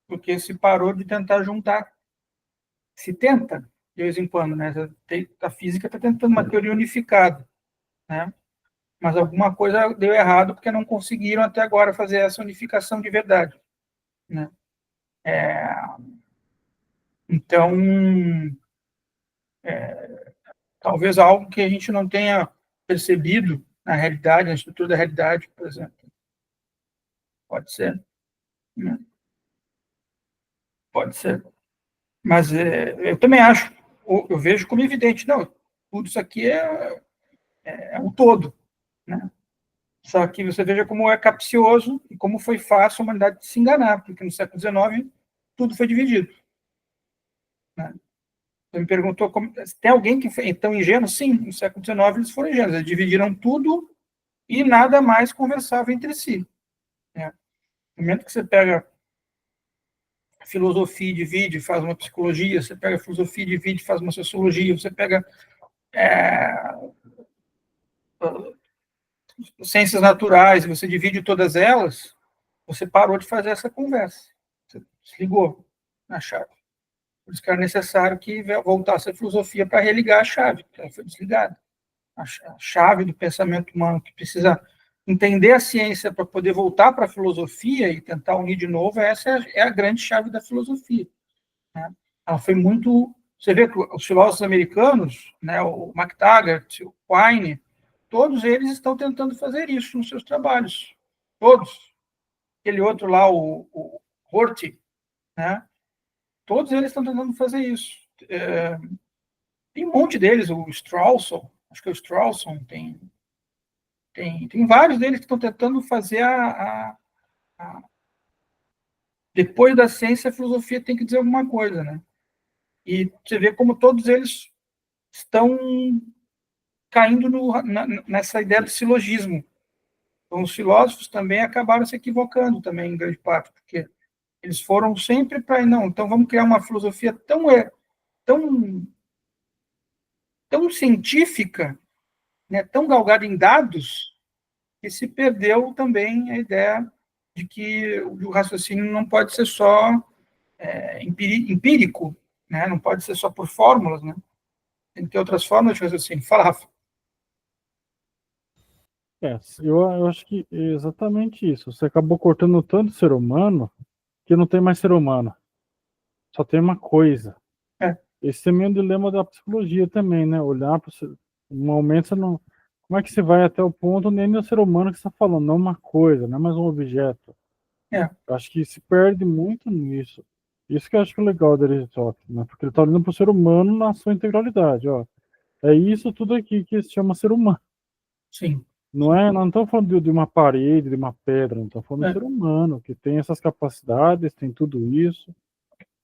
porque se parou de tentar juntar. Se tenta, de vez em quando, né? A física está tentando uma teoria unificada, né? Mas alguma coisa deu errado porque não conseguiram até agora fazer essa unificação de verdade, né? Então, talvez algo que a gente não tenha percebido na realidade, na estrutura da realidade, por exemplo. Pode ser, né? Pode ser. Mas eu também acho, eu vejo como evidente, não, tudo isso aqui é um todo, né? Só que você veja como é capcioso e como foi fácil a humanidade se enganar, porque no século XIX tudo foi dividido, né? Você me perguntou, tem alguém que foi tão ingênuo? Sim, no século XIX eles foram ingênuos, eles dividiram tudo e nada mais conversava entre si, né? No momento que você pega a filosofia e divide, faz uma psicologia, você pega a filosofia e divide, faz uma sociologia, você pega ciências naturais, você divide todas elas, você parou de fazer essa conversa. Você desligou na chave. Por isso que era necessário que voltasse a filosofia para religar a chave, que ela foi desligada. A chave do pensamento humano, que precisa entender a ciência para poder voltar para a filosofia e tentar unir de novo, essa é a grande chave da filosofia. Né? Ela foi muito... Você vê que os filósofos americanos, né, o McTaggart, o Quine, todos eles estão tentando fazer isso nos seus trabalhos. Todos. Aquele outro lá, o Rorty, né? Todos eles estão tentando fazer isso. Tem um monte deles, o Strawson, acho que é o Strawson, tem vários deles que estão tentando fazer depois da ciência, a filosofia tem que dizer alguma coisa, né? E você vê como todos eles estão caindo nessa ideia do silogismo. Então, os filósofos também acabaram se equivocando também, em grande parte, porque eles foram sempre para, não, então vamos criar uma filosofia tão, tão científica, né, tão galgada em dados, que se perdeu também a ideia de que o raciocínio não pode ser só empírico, né, não pode ser só por fórmulas, né, tem que ter outras formas de raciocínio. Fala, Rafa. Eu acho que é exatamente isso. Você acabou cortando tanto o ser humano que não tem mais ser humano. Só tem uma coisa. Esse também é um dilema da psicologia também, né? Olhar para um momento você não... Como é que você vai até o ponto nem do ser humano que você está falando, não uma coisa, não é mais um objeto. Eu acho que se perde muito nisso. Isso que eu acho que é legal da Aristóteles, né? Porque ele está olhando para o ser humano na sua integralidade, ó. É isso tudo aqui que se chama ser humano. Sim. Não estamos falando de uma parede, de uma pedra, não estamos falando do ser humano, que tem essas capacidades, tem tudo isso.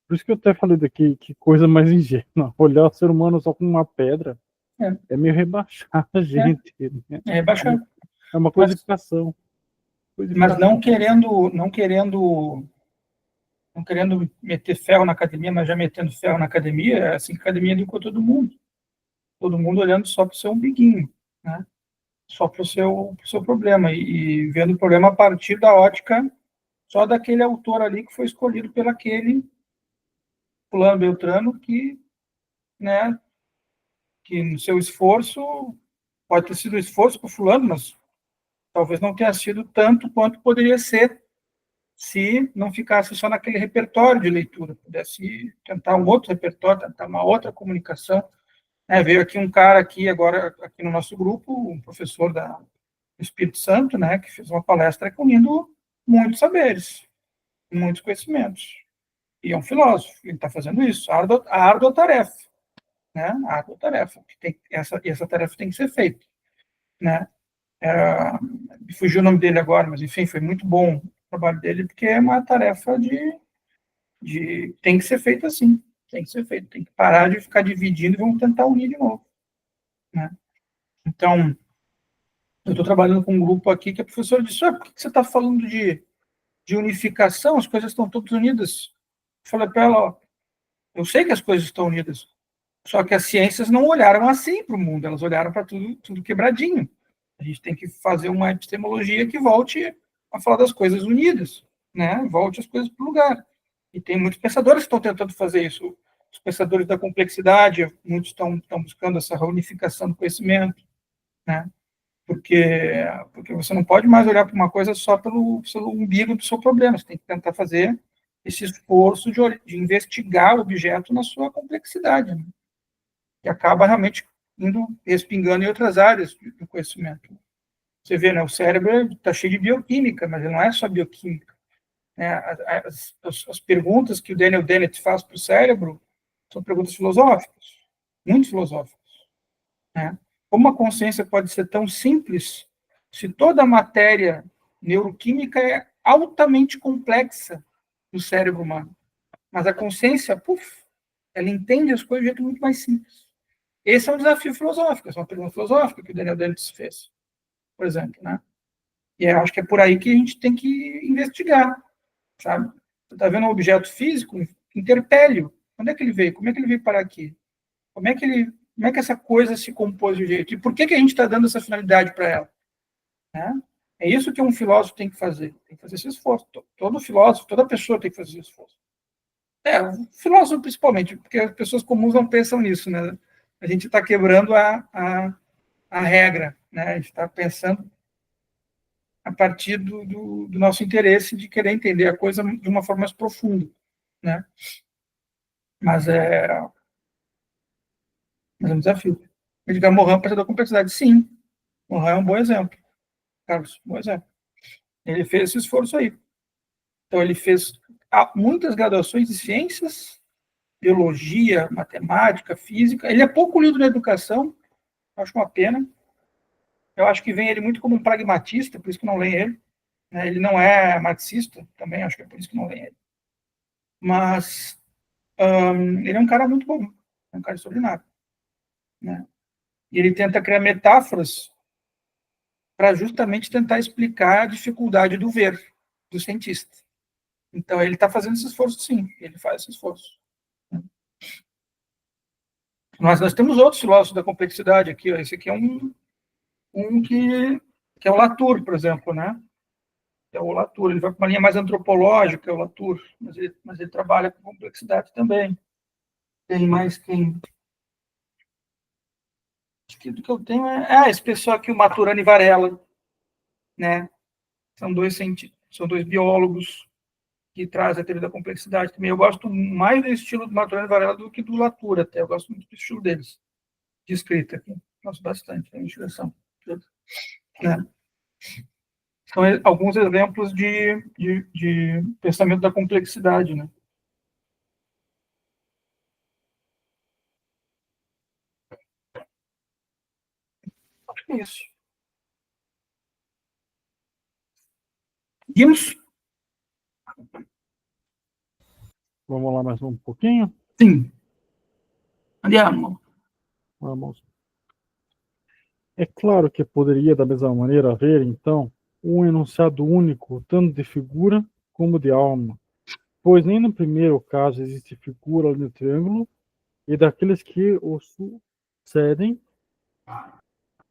Por isso que eu até falei daqui, que coisa mais ingênua. Olhar o ser humano só como uma pedra é meio rebaixar a gente. Né? É rebaixar. É uma codificação. Mas não querendo meter ferro na academia, mas já metendo ferro na academia, é assim que a academia educou todo mundo. Todo mundo olhando só para o seu umbiguinho, né? Só para o seu problema, e vendo o problema a partir da ótica só daquele autor ali que foi escolhido pelo aquele fulano Beltrano que, né, que no seu esforço, pode ter sido esforço para o fulano, mas talvez não tenha sido tanto quanto poderia ser se não ficasse só naquele repertório de leitura, pudesse tentar um outro repertório, tentar uma outra comunicação. Veio aqui um cara aqui agora aqui no nosso grupo, um professor do Espírito Santo, né, que fez uma palestra unindo muitos saberes, muitos conhecimentos. E é um filósofo, ele está fazendo isso, a árdua tarefa, né, a árdua tarefa, essa tarefa tem que ser feita, né. Me fugiu o nome dele agora, mas enfim, foi muito bom o trabalho dele, porque é uma tarefa tem que ser feita assim, tem que ser feito, tem que parar de ficar dividindo e vamos tentar unir de novo, né. Então, eu estou trabalhando com um grupo aqui que a professora disse, por que você está falando de unificação? As coisas estão todas unidas. Eu falei para ela, eu sei que as coisas estão unidas, só que as ciências não olharam assim para o mundo, elas olharam para tudo quebradinho. A gente tem que fazer uma epistemologia que volte a falar das coisas unidas, né? Volte as coisas para o lugar. E tem muitos pensadores que estão tentando fazer isso. Os pensadores da complexidade, muitos estão buscando essa reunificação do conhecimento, né? Porque você não pode mais olhar para uma coisa só pelo umbigo do seu problema, você tem que tentar fazer esse esforço de investigar o objeto na sua complexidade, né? E acaba realmente respingando em outras áreas do conhecimento. Você vê, né, o cérebro está cheio de bioquímica, mas ele não é só bioquímica. Né? As perguntas que o Daniel Dennett faz para o cérebro são perguntas filosóficas, muito filosóficas. Né? Como a consciência pode ser tão simples se toda a matéria neuroquímica é altamente complexa no cérebro humano? Mas a consciência, ela entende as coisas de um jeito muito mais simples. Esse é um desafio filosófico, essa é uma pergunta filosófica que o Daniel Dennett fez, por exemplo. Né? E eu acho que é por aí que a gente tem que investigar, sabe? Você está vendo um objeto físico, interpélio. Onde é que ele veio? Como é que ele veio parar aqui? Como é que essa coisa se compôs de jeito? E por que a gente está dando essa finalidade para ela? Né? É isso que um filósofo tem que fazer. Tem que fazer esse esforço. Todo filósofo, toda pessoa tem que fazer esse esforço. O filósofo principalmente, porque as pessoas comuns não pensam nisso, né? A gente está quebrando a regra, né? A gente está pensando a partir do nosso interesse de querer entender a coisa de uma forma mais profunda, né? Mas mas é um desafio. Edgar Morin, pensador da complexidade, sim. Morin é um bom exemplo. Carlos, um bom exemplo. Ele fez esse esforço aí. Então, ele fez muitas graduações de ciências, biologia, matemática, física. Ele é pouco lido na educação, acho uma pena. Eu acho que vem ele muito como um pragmatista, por isso que não leio ele. Ele não é marxista, também acho que é por isso que não leio ele. Mas ele é um cara muito bom, é um cara extraordinário. Né? E ele tenta criar metáforas para justamente tentar explicar a dificuldade do ver do cientista. Então, ele está fazendo esse esforço, sim, ele faz esse esforço. Mas nós temos outros filósofos da complexidade aqui. Ó. Esse aqui é um que é o Latour, por exemplo, né? É o Latour. Ele vai para uma linha mais antropológica, é o Latour, mas ele trabalha com complexidade também. Tem mais quem? Acho que do que eu tenho esse pessoal aqui, o Maturana e Varela, né? São dois biólogos que trazem a teoria da complexidade também. Eu gosto mais do estilo do Maturana e Varela do que do Latour, até. Eu gosto muito do estilo deles, de escrita. Gosto bastante da investigação. Né? São alguns exemplos de pensamento da complexidade, né? Acho que é isso. Seguimos? Vamos lá mais um pouquinho? Sim. Andiamo. Vamos. É claro que poderia, da mesma maneira, haver, então, um enunciado único, tanto de figura como de alma, pois nem no primeiro caso existe figura no triângulo, e daqueles que o sucedem,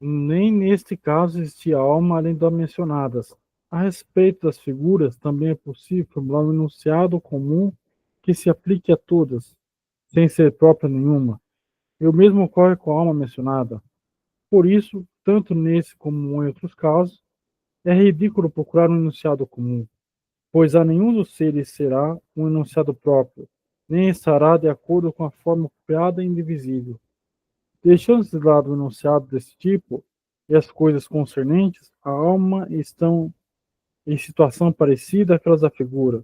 nem neste caso existe alma além das mencionadas. A respeito das figuras, também é possível formular um enunciado comum que se aplique a todas, sem ser própria nenhuma. E o mesmo ocorre com a alma mencionada. Por isso, tanto nesse como em outros casos, é ridículo procurar um enunciado comum, pois a nenhum dos seres será um enunciado próprio, nem estará de acordo com a forma apropriada e indivisível. Deixando de lado o enunciado desse tipo e as coisas concernentes, a alma estão em situação parecida àquelas da figura,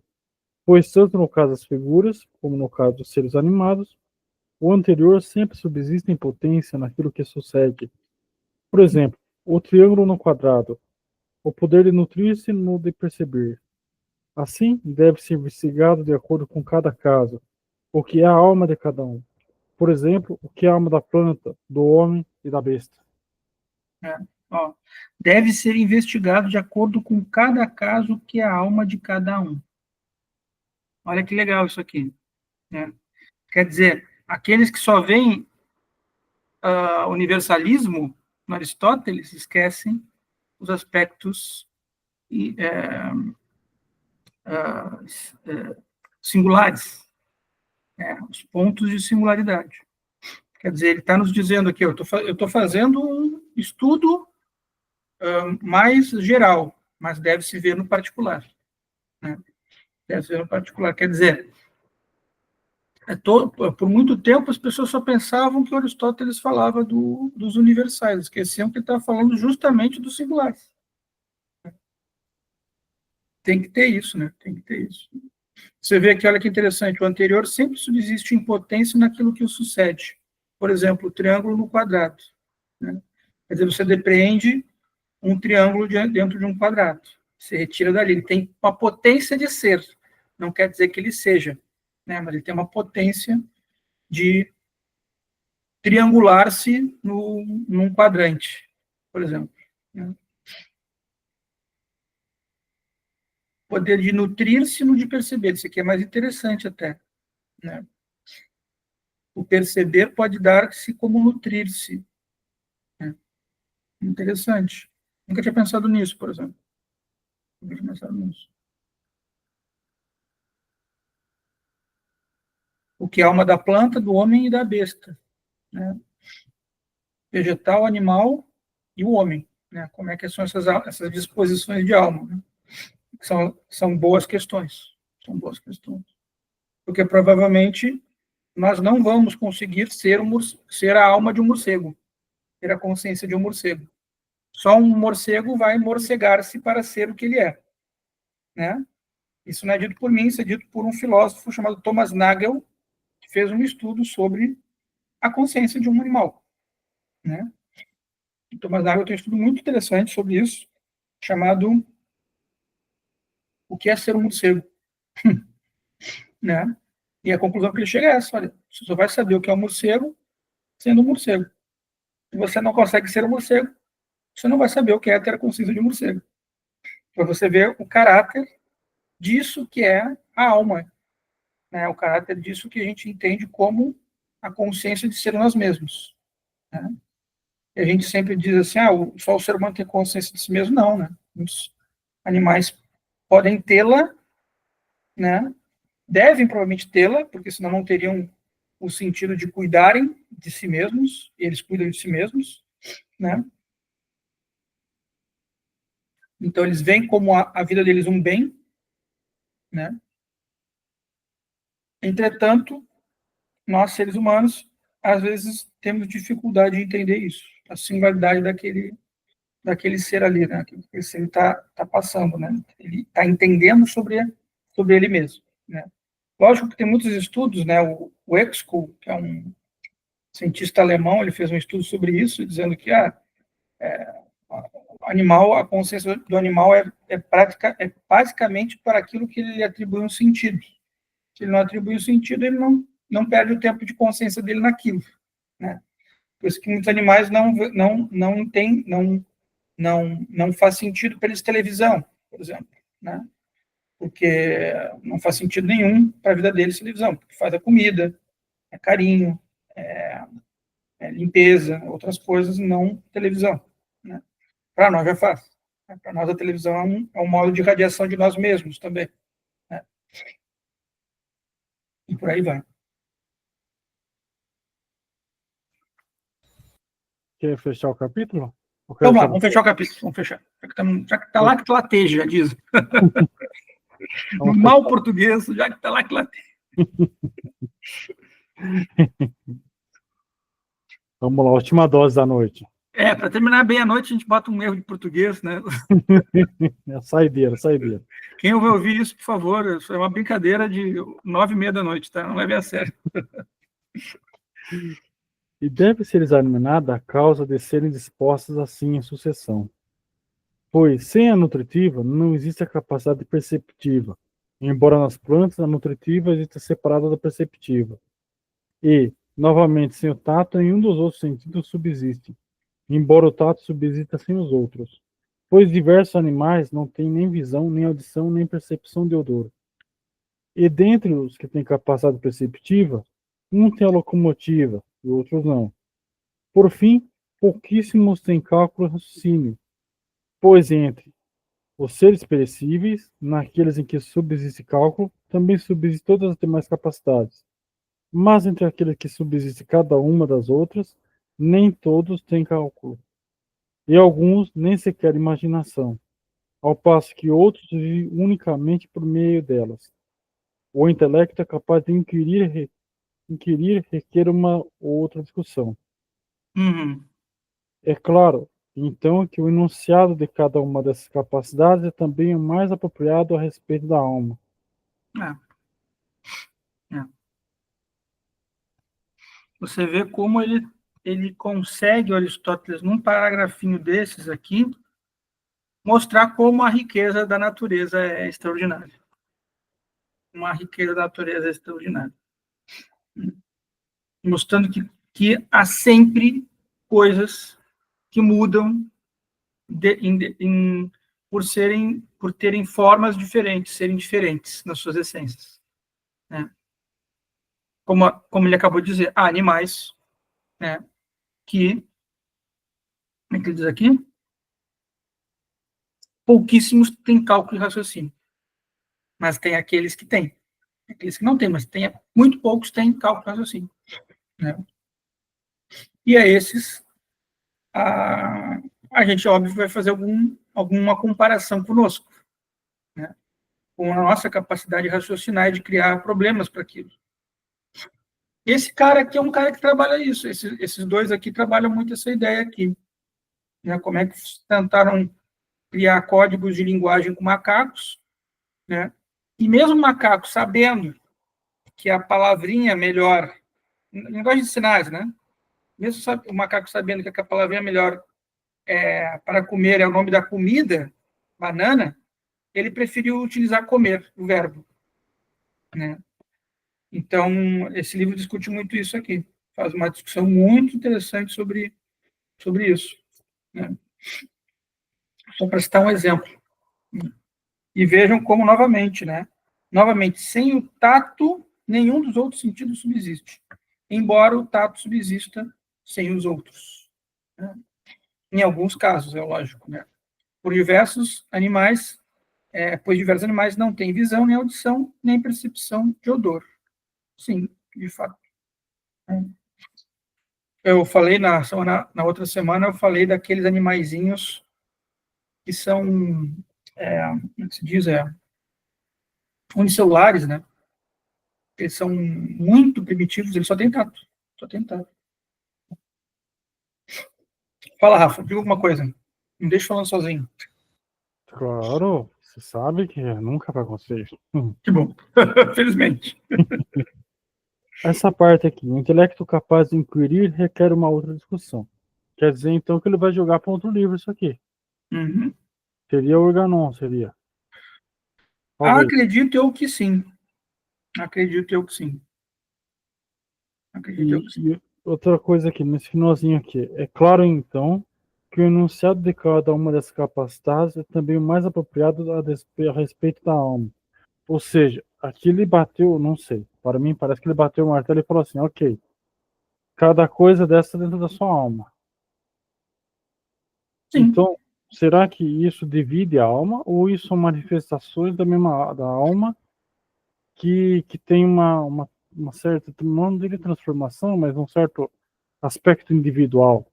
pois tanto no caso das figuras, como no caso dos seres animados, o anterior sempre subsiste em potência naquilo que sucede. Por exemplo, o triângulo no quadrado, o poder de nutrir-se no de perceber. Assim, deve ser investigado de acordo com cada caso, o que é a alma de cada um. Por exemplo, o que é a alma da planta, do homem e da besta. Ó, deve ser investigado de acordo com cada caso que é a alma de cada um. Olha que legal isso aqui. Né? Quer dizer, aqueles que só veem universalismo no Aristóteles esquecem os aspectos singulares, os pontos de singularidade. Quer dizer, ele está nos dizendo aqui, eu estou fazendo um estudo mais geral, mas deve se ver no particular. Né? Deve se ver no particular. Quer dizer, por muito tempo as pessoas só pensavam que Aristóteles falava dos universais, esqueciam que ele estava falando justamente dos singulares. Tem que ter isso, né? Tem que ter isso. Você vê aqui, olha que interessante, o anterior sempre subsiste em potência naquilo que o sucede. Por exemplo, o triângulo no quadrado. Né? Quer dizer, você depreende um triângulo dentro de um quadrado. Você retira dali. Ele tem uma potência de ser. Não quer dizer que ele seja, né? Mas ele tem uma potência de triangular-se num quadrante, por exemplo. Né? Poder de nutrir-se no de perceber. Isso aqui é mais interessante até. Né? O perceber pode dar-se como nutrir-se. Né? Interessante. Nunca tinha pensado nisso, por exemplo. Nunca tinha pensado nisso. o que é a alma da planta, do homem e da besta, né? Vegetal, animal e o homem, né? Como é que são essas disposições de alma, né? São boas questões, são boas questões, porque provavelmente nós não vamos conseguir ser a alma de um morcego, ter a consciência de um morcego. Só um morcego vai morcegar-se para ser o que ele é, né? Isso não é dito por mim, isso é dito por um filósofo chamado Thomas Nagel, que fez um estudo sobre a consciência de um animal, né? O Thomas Nagel tem um estudo muito interessante sobre isso, chamado O que é ser um morcego, né? E a conclusão que ele chega é essa: olha, você só vai saber o que é um morcego sendo um morcego. Se você não consegue ser um morcego, você não vai saber o que é ter a consciência de um morcego. Para você ver o caráter disso que é a alma, né? O caráter disso que a gente entende como a consciência de ser nós mesmos, né? E a gente sempre diz assim, só o ser humano tem consciência de si mesmo. Não, né? Muitos animais podem tê-la, né? Devem provavelmente tê-la, porque senão não teriam o sentido de cuidarem de si mesmos, e eles cuidam de si mesmos, né? Então eles veem como a vida deles um bem, né? Entretanto, nós, seres humanos, às vezes temos dificuldade de entender isso, a singularidade daquele ser ali, né? Que aquele ser está passando, né? Ele está entendendo sobre ele mesmo, né? Lógico que tem muitos estudos, né? O Exco, que é um cientista alemão, ele fez um estudo sobre isso, dizendo que a consciência do animal é basicamente para aquilo que ele atribui um sentido. Se ele não atribui um sentido, ele não perde o tempo de consciência dele naquilo, né? Por isso que muitos animais não faz sentido para eles televisão, por exemplo, né? Porque não faz sentido nenhum para a vida deles televisão, porque faz a comida, é carinho, limpeza, outras coisas, não televisão, né? Para nós já faz. Para nós a televisão é um modo de radiação de nós mesmos também, né? E por aí vai. Quer fechar o capítulo? Então vamos fechar o capítulo, vamos fechar. Já que está lá que lateja, diz. No mau português, já que está lá que lateja. Vamos lá, última dose da noite. Para terminar bem a noite, a gente bota um erro de português, né? Saideira. Quem vai ouvir isso, por favor, isso é uma brincadeira de 9h30 da noite, tá? Não leve a sério. E deve ser examinada a causa de serem dispostas assim em sucessão. Pois, sem a nutritiva, não existe a capacidade perceptiva, embora nas plantas a nutritiva exista separada da perceptiva. E, novamente, sem o tato, nenhum dos outros sentidos subsiste, embora o tato subsista sem os outros. Pois diversos animais não têm nem visão, nem audição, nem percepção de odor. E dentre os que têm capacidade perceptiva, um tem a locomotiva e outros não. Por fim, pouquíssimos têm cálculo e raciocínio, pois entre os seres perecíveis, naqueles em que subsiste cálculo, também subsistem todas as demais capacidades. Mas entre aqueles que subsiste cada uma das outras, nem todos têm cálculo. E alguns nem sequer imaginação, ao passo que outros vivem unicamente por meio delas. O intelecto é capaz de inquirir requer uma ou outra discussão. Uhum. É claro, então, que o enunciado de cada uma dessas capacidades é também o mais apropriado a respeito da alma. Você vê como ele consegue, Aristóteles, num paragrafinho desses aqui, mostrar como a riqueza da natureza é extraordinária. Uma riqueza da natureza é extraordinária. Mostrando que há sempre coisas que mudam por terem formas diferentes, serem diferentes nas suas essências, né? Como ele acabou de dizer, há animais, né, que, como é que ele diz aqui? Pouquíssimos têm cálculo e raciocínio, mas tem aqueles que têm. Aqueles que não tem, mas tem, muito poucos têm cálculo assim, né? E a esses, a gente, óbvio, vai fazer alguma comparação conosco, né? Com a nossa capacidade de raciocinar e de criar problemas para aquilo. Esse cara aqui é um cara que trabalha isso. Esses dois aqui trabalham muito essa ideia aqui, né? Como é que tentaram criar códigos de linguagem com macacos, né? E mesmo macacos sabendo que a palavrinha melhor, linguagem de sinais, né? Mesmo o macaco sabendo que a palavrinha melhor para comer é o nome da comida, banana, ele preferiu utilizar comer, o verbo, né? Então, esse livro discute muito isso aqui. Faz uma discussão muito interessante sobre isso, né? Só para citar um exemplo. E vejam como, novamente, né? Novamente, sem o tato, nenhum dos outros sentidos subsiste. Embora o tato subsista sem os outros, né? Em alguns casos, é lógico, né? Por diversos animais, pois diversos animais não têm visão, nem audição, nem percepção de odor. Sim, de fato. Eu falei na outra semana, eu falei daqueles animaizinhos que são, como se diz, unicelulares, né? Eles são muito primitivos, eles só têm tato. Só tem tato. Fala, Rafa, diga alguma coisa. Não deixa falando sozinho. Claro, você sabe que nunca vai acontecer isso. Que bom. Felizmente. Essa parte aqui, o intelecto capaz de inquirir requer uma outra discussão. Quer dizer, então, que ele vai jogar para outro livro isso aqui. Uhum. Seria Organon, seria. Talvez. Acredito eu que sim. Acredito eu que sim. Acredito eu que sim. E outra coisa aqui, nesse finalzinho aqui. É claro, então, que o enunciado de cada uma dessas capacidades é também o mais apropriado a respeito da alma. Ou seja, aqui ele bateu, não sei, para mim parece que ele bateu o martelo e falou assim, ok, cada coisa dessa dentro da sua alma. Sim. Então, será que isso divide a alma ou isso são manifestações da alma que tem uma certa, não diria transformação, mas um certo aspecto individual?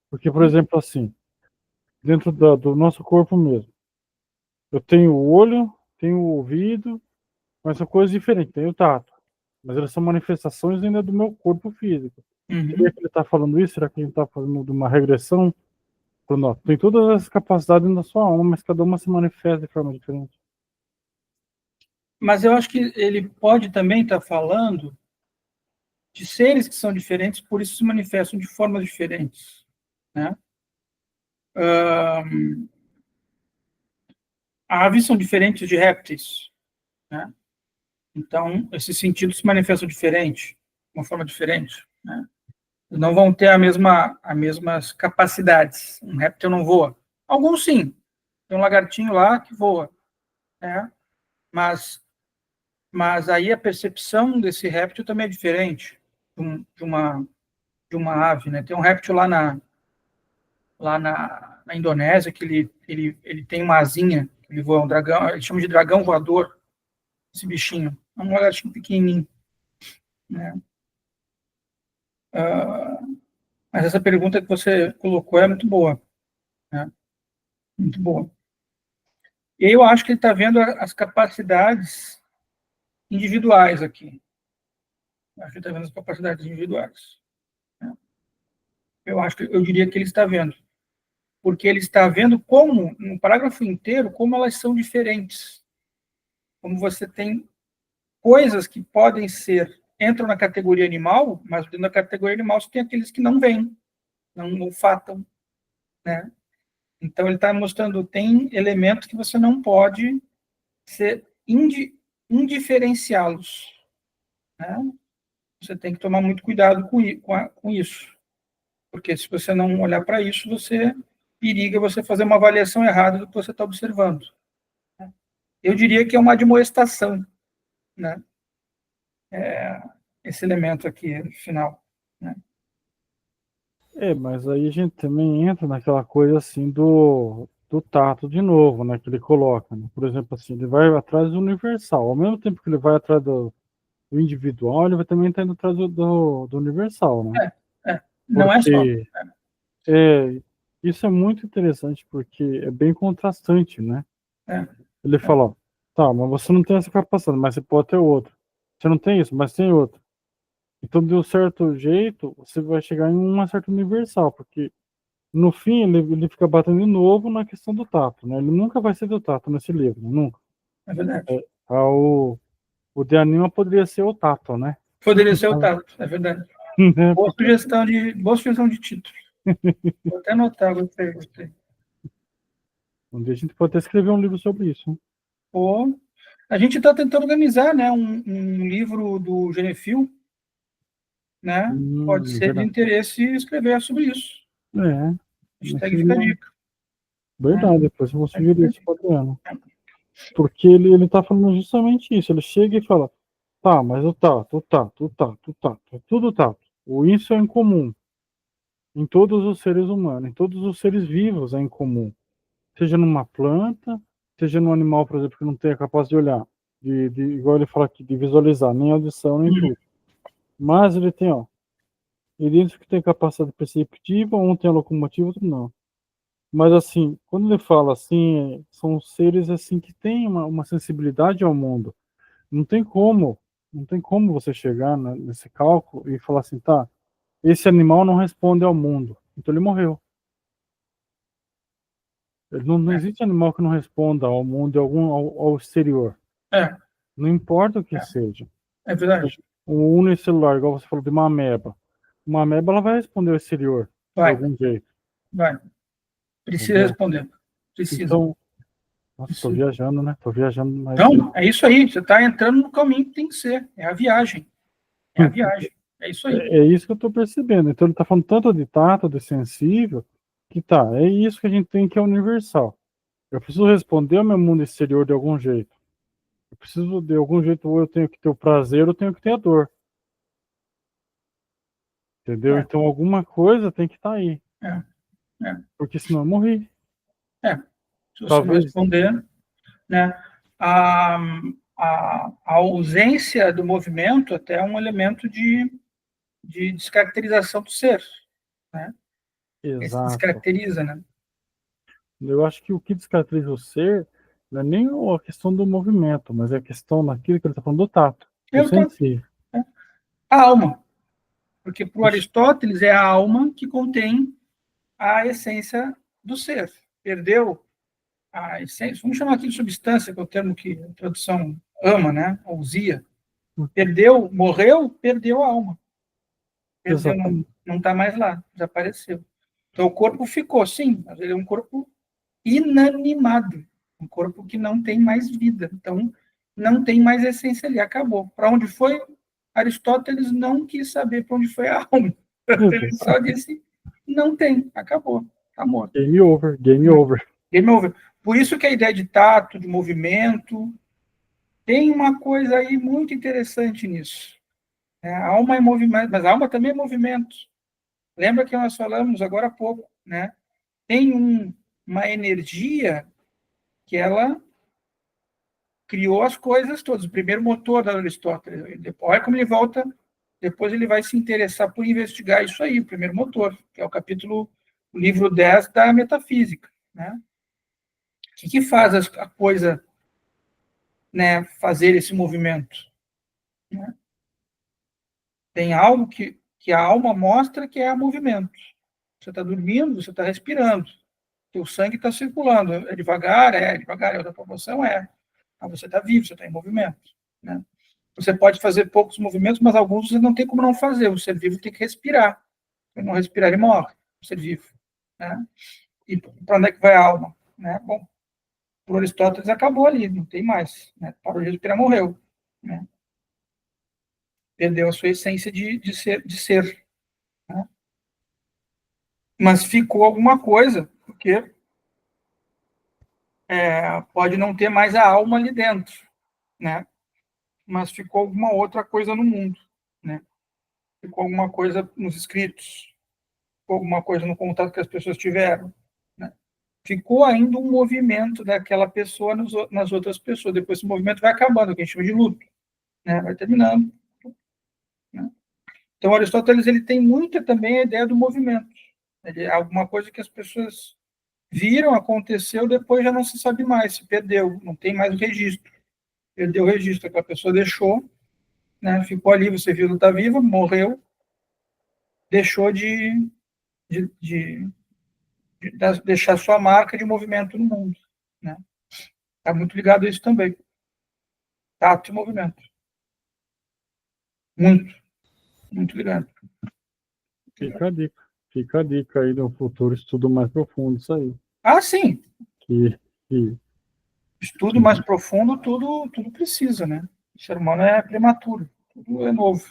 Porque, por exemplo, assim, dentro do nosso corpo mesmo, eu tenho o olho, tenho o ouvido, mas são coisas diferentes, tenho o tato. Mas elas são manifestações ainda do meu corpo físico. Seria Uhum. que ele está falando isso? Será que ele está fazendo de uma regressão? Falando, ó, tem todas essas capacidades na sua alma, mas cada uma se manifesta de forma diferente. Mas eu acho que ele pode também estar falando de seres que são diferentes, por isso se manifestam de formas diferentes, né? Aves são diferentes de répteis, né? Então, esses sentidos se manifestam diferente, de uma forma diferente, né? Não vão ter as mesmas capacidades. Um réptil não voa. Alguns sim. Tem um lagartinho lá que voa, né? Mas aí a percepção desse réptil também é diferente de uma ave, né? Tem um réptil lá na Indonésia que ele tem uma asinha, ele voa um dragão, eles chamam de dragão voador, esse bichinho. É um lagartinho pequenininho, né? Mas essa pergunta que você colocou é muito boa, né? Muito boa. E eu acho que ele está vendo as capacidades individuais aqui. Eu acho que ele está vendo as capacidades individuais, né? Eu diria que ele está vendo. Porque ele está vendo como, no parágrafo inteiro, como elas são diferentes. Como você tem coisas que podem ser, entram na categoria animal, mas dentro da categoria animal você tem aqueles que não veem, não olfatam, né? Então ele está mostrando, tem elementos que você não pode ser indiferenciá-los, né? Você tem que tomar muito cuidado com isso, porque se você não olhar para isso, você periga você fazer uma avaliação errada do que você está observando. Eu diria que é uma admoestação, né? Esse elemento aqui final, né? Mas aí a gente também entra naquela coisa assim do do tato de novo, né, que ele coloca, né? Por exemplo, assim, ele vai atrás do universal. Ao mesmo tempo que ele vai atrás do individual, ele vai também estar indo atrás do universal, né? Não é só. Porque é, isso é muito interessante, porque é bem contrastante, né? É, Ele fala, ó, tá, mas você não tem essa capacidade, mas você pode ter outra. Você não tem isso, mas tem outra. Então, de um certo jeito, você vai chegar em uma certa universal, porque no fim ele fica batendo de novo na questão do tato, né? Ele nunca vai ser do tato nesse livro, nunca. é verdade. Ah, o de anima poderia ser o tato, né? Poderia ser o tato, é verdade. Né? Boa sugestão de título. Vou até anotar, gostei. Um dia a gente pode até escrever um livro sobre isso, né? Pô, a gente está tentando organizar, né, um livro do Genefil, né? Pode ser de Verdade. interesse escrever sobre isso. É, Hashtag fica a dica. verdade, depois eu vou Hashtag sugerir isso fica para Adriano. Porque ele tá falando justamente isso. Ele chega e fala, tá, mas o tato, é tudo tato. O isso é incomum em todos os seres humanos, em todos os seres vivos é incomum. Seja numa planta, seja num animal, por exemplo, que não tenha capaz de olhar, igual ele fala aqui, de visualizar, nem audição, nem tudo. Mas ele tem, ó, idêntico que tem capacidade perceptiva, um tem a locomotiva, outro não. Mas assim, quando ele fala assim, são seres assim que têm uma sensibilidade ao mundo. Não tem como, não tem como você chegar nesse cálculo e falar assim, tá, esse animal não responde ao mundo, então ele morreu. Não existe animal que não responda ao mundo, ao exterior. É, Não importa o que é, seja. é verdade. O unicelular, igual você falou de uma ameba. Uma ameba ela vai responder ao exterior de Vai, algum jeito, vai. Precisa entendeu? responder. Precisa. Então, nossa, tô Precisa. viajando, né? Tô viajando, mas Então, é isso aí. Você está entrando no caminho que tem que ser. É a viagem. É a viagem. É isso aí. é isso que eu estou percebendo. Então ele está falando tanto de tato, de sensível, que tá, é isso que a gente tem que é universal. Eu preciso responder ao meu mundo exterior de algum jeito. Eu preciso, de algum jeito, ou eu tenho que ter o prazer, ou eu tenho que ter a dor. Entendeu? É, Então alguma coisa tem que estar aí. é, é. Porque senão eu morri. É. Se você não Talvez. responder, né? A, a ausência do movimento até é um elemento de descaracterização do ser, né? Ele se Exato. descaracteriza, né? Eu acho que o que descaracteriza o ser não é nem a questão do movimento, mas é a questão daquilo que ele está falando do tato, do Eu tô, sensível. né? A alma, porque para o Ixi, Aristóteles é a alma que contém a essência do ser. Perdeu a essência, vamos chamar aqui de substância, que é o termo que a tradução ama, né? Ousia. Perdeu, morreu, perdeu a alma. Perdeu, exatamente. não está mais lá, desapareceu. Então o corpo ficou, sim, mas ele é um corpo inanimado, um corpo que não tem mais vida. Então não tem mais essência ali, acabou. Para onde foi? Aristóteles não quis saber para onde foi a alma. Ele só disse não tem, acabou, está morto. Game over, game over. Game over. Por isso que a ideia de tato, de movimento, tem uma coisa aí muito interessante nisso. A alma é movimento, mas a alma também é movimento. Lembra que nós falamos agora há pouco, né? Tem uma energia que ela criou as coisas todas. O primeiro motor da Aristóteles. Olha como ele volta, depois ele vai se interessar por investigar isso aí, o primeiro motor, que é o livro 10 da Metafísica, né? O que faz a coisa, né, fazer esse movimento? Né? Tem algo que a alma mostra que é movimento. Você está dormindo, você está respirando. O sangue está circulando. É devagar, a outra proporção é. Mas você está vivo, você está em movimento. Né? Você pode fazer poucos movimentos, mas alguns você não tem como não fazer. O ser vivo tem que respirar. Se não respirar, ele morre, o ser vivo. Né? E para onde é que vai a alma? Né? Bom, por Aristóteles acabou ali, não tem mais. Né? Parou de respirar, morreu. Né? Perdeu a sua essência de ser. Né? Mas ficou alguma coisa, porque pode não ter mais a alma ali dentro, né? Mas ficou alguma outra coisa no mundo, né? Ficou alguma coisa nos escritos, ficou alguma coisa no contato que as pessoas tiveram, né? ficou ainda um movimento daquela pessoa nas outras pessoas. Depois esse movimento vai acabando, o que a gente chama de luto, né? Vai terminando. Né? Então, Aristóteles ele tem muita também a ideia do movimento. Alguma coisa que as pessoas viram, aconteceu, depois já não se sabe mais, se perdeu, não tem mais o registro. Perdeu o registro, aquela pessoa deixou, né? Ficou ali, você viu, não está viva, morreu, deixou de deixar sua marca de movimento no mundo. Né? Está muito ligado a isso também. Tato e movimento. Muito, muito ligado. Fica a dica. Fica a dica aí no futuro, estudo mais profundo, isso aí. Ah, sim. Que, que, Estudo mais profundo, tudo precisa, né? O ser humano é prematuro, tudo é novo.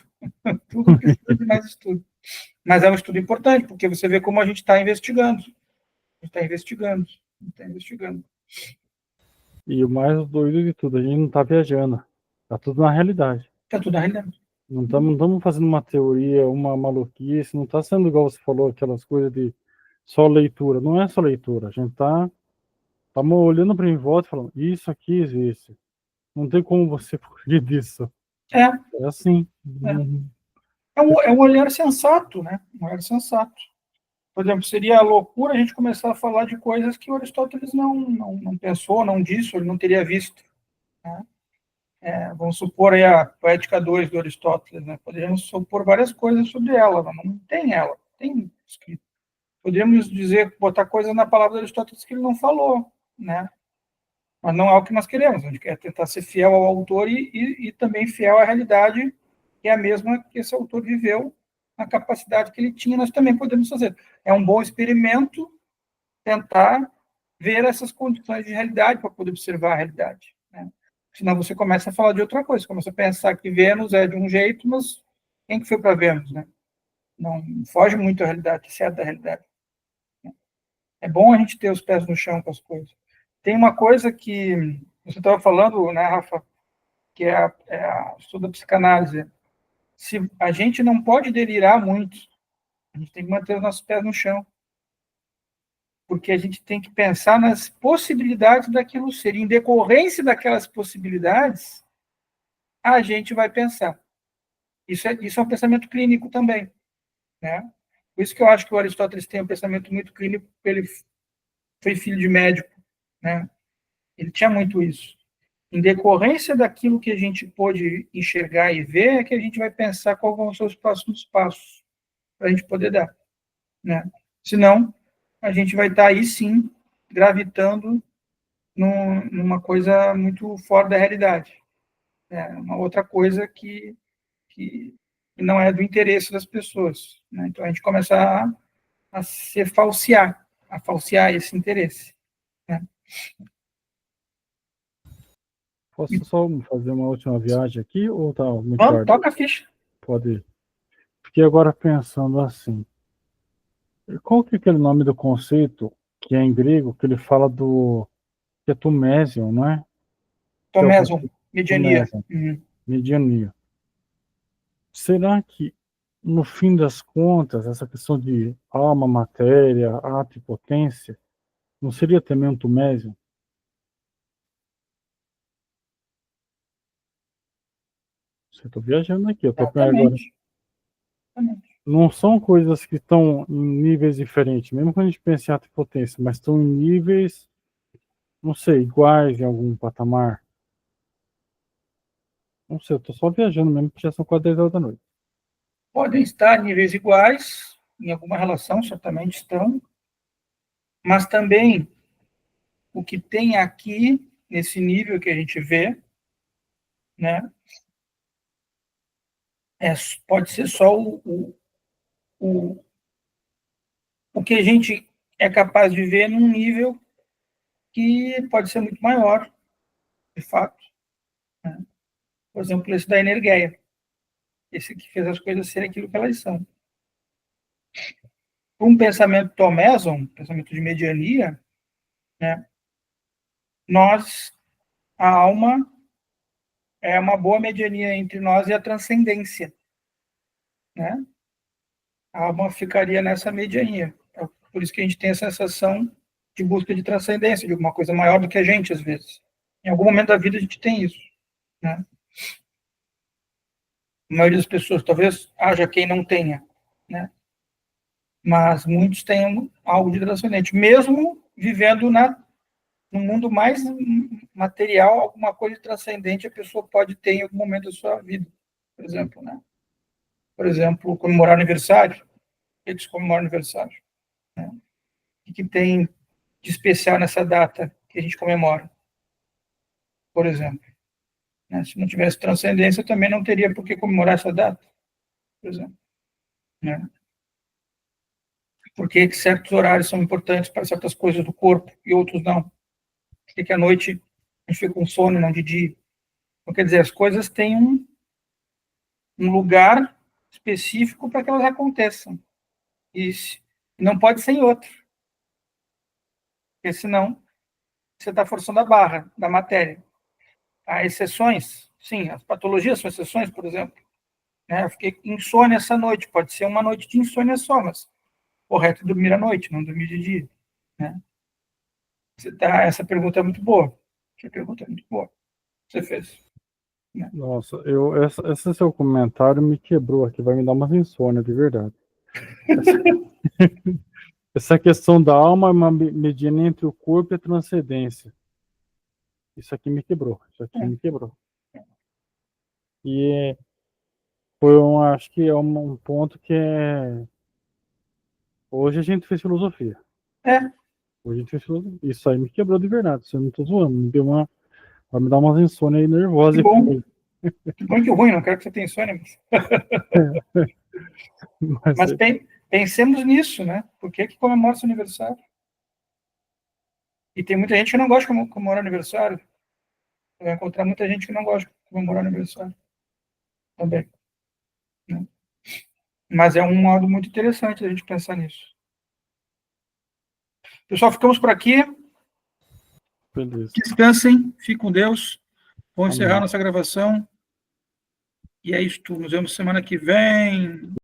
Tudo precisa de mais estudo. Mas é um estudo importante, porque você vê como a gente está investigando. A gente está investigando. Está investigando. E o mais doido de tudo, a gente não está viajando. Está tudo na realidade. Está tudo na realidade. Não estamos fazendo uma teoria, uma maluquice, não está sendo igual você falou, aquelas coisas de só leitura. Não é só leitura, a gente está olhando para em volta e falando, isso aqui existe. Não tem como você fugir disso. É. É assim. É um olhar sensato, né? Um olhar sensato. Por exemplo, seria loucura a gente começar a falar de coisas que o Aristóteles não pensou, não disse, ele não teria visto. Né? Vamos supor aí a Poética 2 do Aristóteles, né? Poderíamos supor várias coisas sobre ela, não tem ela, tem escrito. Poderíamos dizer, botar coisas na palavra do Aristóteles que ele não falou, né? Mas não é o que nós queremos, a gente quer tentar ser fiel ao autor e também fiel à realidade, que é a mesma que esse autor viveu, a capacidade que ele tinha, nós também podemos fazer. É um bom experimento tentar ver essas condições de realidade para poder observar a realidade. Né? Senão você começa a falar de outra coisa, começa a pensar que Vênus é de um jeito, mas quem que foi para Vênus? Né? Não foge muito da realidade, certo da realidade. É bom a gente ter os pés no chão com as coisas. Tem uma coisa que você estava falando, né, Rafa, que é a estudo da psicanálise. Se a gente não pode delirar muito, a gente tem que manter os nossos pés no chão. Porque a gente tem que pensar nas possibilidades daquilo ser. Em decorrência daquelas possibilidades, a gente vai pensar. Isso é um pensamento clínico também. Né? Por isso que eu acho que o Aristóteles tem um pensamento muito clínico, porque ele foi filho de médico. Né? Ele tinha muito isso. Em decorrência daquilo que a gente pôde enxergar e ver, é que a gente vai pensar quais vão ser os próximos passos para a gente poder dar. Né? Senão, a gente vai estar aí sim, gravitando numa coisa muito fora da realidade. Uma outra coisa que não é do interesse das pessoas. Né? Então, a gente começa a se falsear, a falsear esse interesse. Né? Posso só fazer uma última viagem aqui ou tá muito Vamos, tarde? toca a ficha. Pode ir. Fiquei agora pensando assim. Qual que é aquele nome do conceito que é em grego, que ele fala do que é tumésion, não é? Que é o Toméson, conceito mediania. tumésion, mediania. Será que, no fim das contas, essa questão de alma, matéria, ato e potência, não seria também um tumésion? Você está viajando aqui, eu estou agora. Exatamente. Não são coisas que estão em níveis diferentes, mesmo quando a gente pensa em ato e potência, mas estão em níveis, não sei, iguais em algum patamar. Não sei, eu estou só viajando mesmo, porque já são quase 10 horas da noite. Podem estar em níveis iguais, em alguma relação, certamente estão, mas também o que tem aqui, nesse nível que a gente vê, né, pode ser só o que a gente é capaz de ver num nível que pode ser muito maior, de fato. Né? Por exemplo, esse da Energeia, esse que fez as coisas serem aquilo que elas são. Um pensamento toméson, um pensamento de mediania, né, a alma é uma boa mediania entre nós e a transcendência. Né? A alma ficaria nessa mediania. Por isso que a gente tem a sensação de busca de transcendência, de alguma coisa maior do que a gente, às vezes. Em algum momento da vida a gente tem isso, né? A maioria das pessoas, talvez haja quem não tenha, né? Mas muitos têm algo de transcendente, mesmo vivendo no mundo mais material, alguma coisa de transcendente a pessoa pode ter em algum momento da sua vida, por exemplo, né? Por exemplo, comemorar aniversário, eles comemoram aniversário, né? O que tem de especial nessa data que a gente comemora, por exemplo, né? Se não tivesse transcendência, também não teria por que comemorar essa data, por exemplo, né? Por que certos horários são importantes para certas coisas do corpo e outros não? Por que à noite a gente fica com sono e não de dia? Então, quer dizer, as coisas têm um lugar específico para que elas aconteçam. E não pode ser em outro. Porque senão você está forçando a barra da matéria. Há exceções, sim, as patologias são exceções, por exemplo. Né? Eu fiquei insônia essa noite, pode ser uma noite de insônia só, mas correto é dormir à noite, não dormir de dia. Né? Essa pergunta é muito boa. Essa pergunta é muito boa. Você fez. Né? Nossa, esse seu comentário me quebrou aqui, vai me dar uma insônia, de verdade. Essa questão da alma é uma medida entre o corpo e a transcendência. Isso aqui me quebrou. Isso aqui me quebrou. E acho que é um ponto que hoje a gente fez filosofia. Hoje a gente fez filosofia. Isso aí me quebrou de verdade. Isso eu não estou zoando. Vai me dar uma insônia aí nervosa. Que bom. Que bom que ruim, não quero que você tenha insônia. Mas pensemos nisso, né? Por que comemora seu aniversário? E tem muita gente que não gosta de comemorar aniversário. Você vai encontrar muita gente que não gosta de comemorar aniversário. Também. Né? Mas é um modo muito interessante a gente pensar nisso. Pessoal, ficamos por aqui. Beleza. Descansem, fiquem com Deus. Vamos Amém. encerrar nossa gravação. E é isso tudo. Nos vemos semana que vem.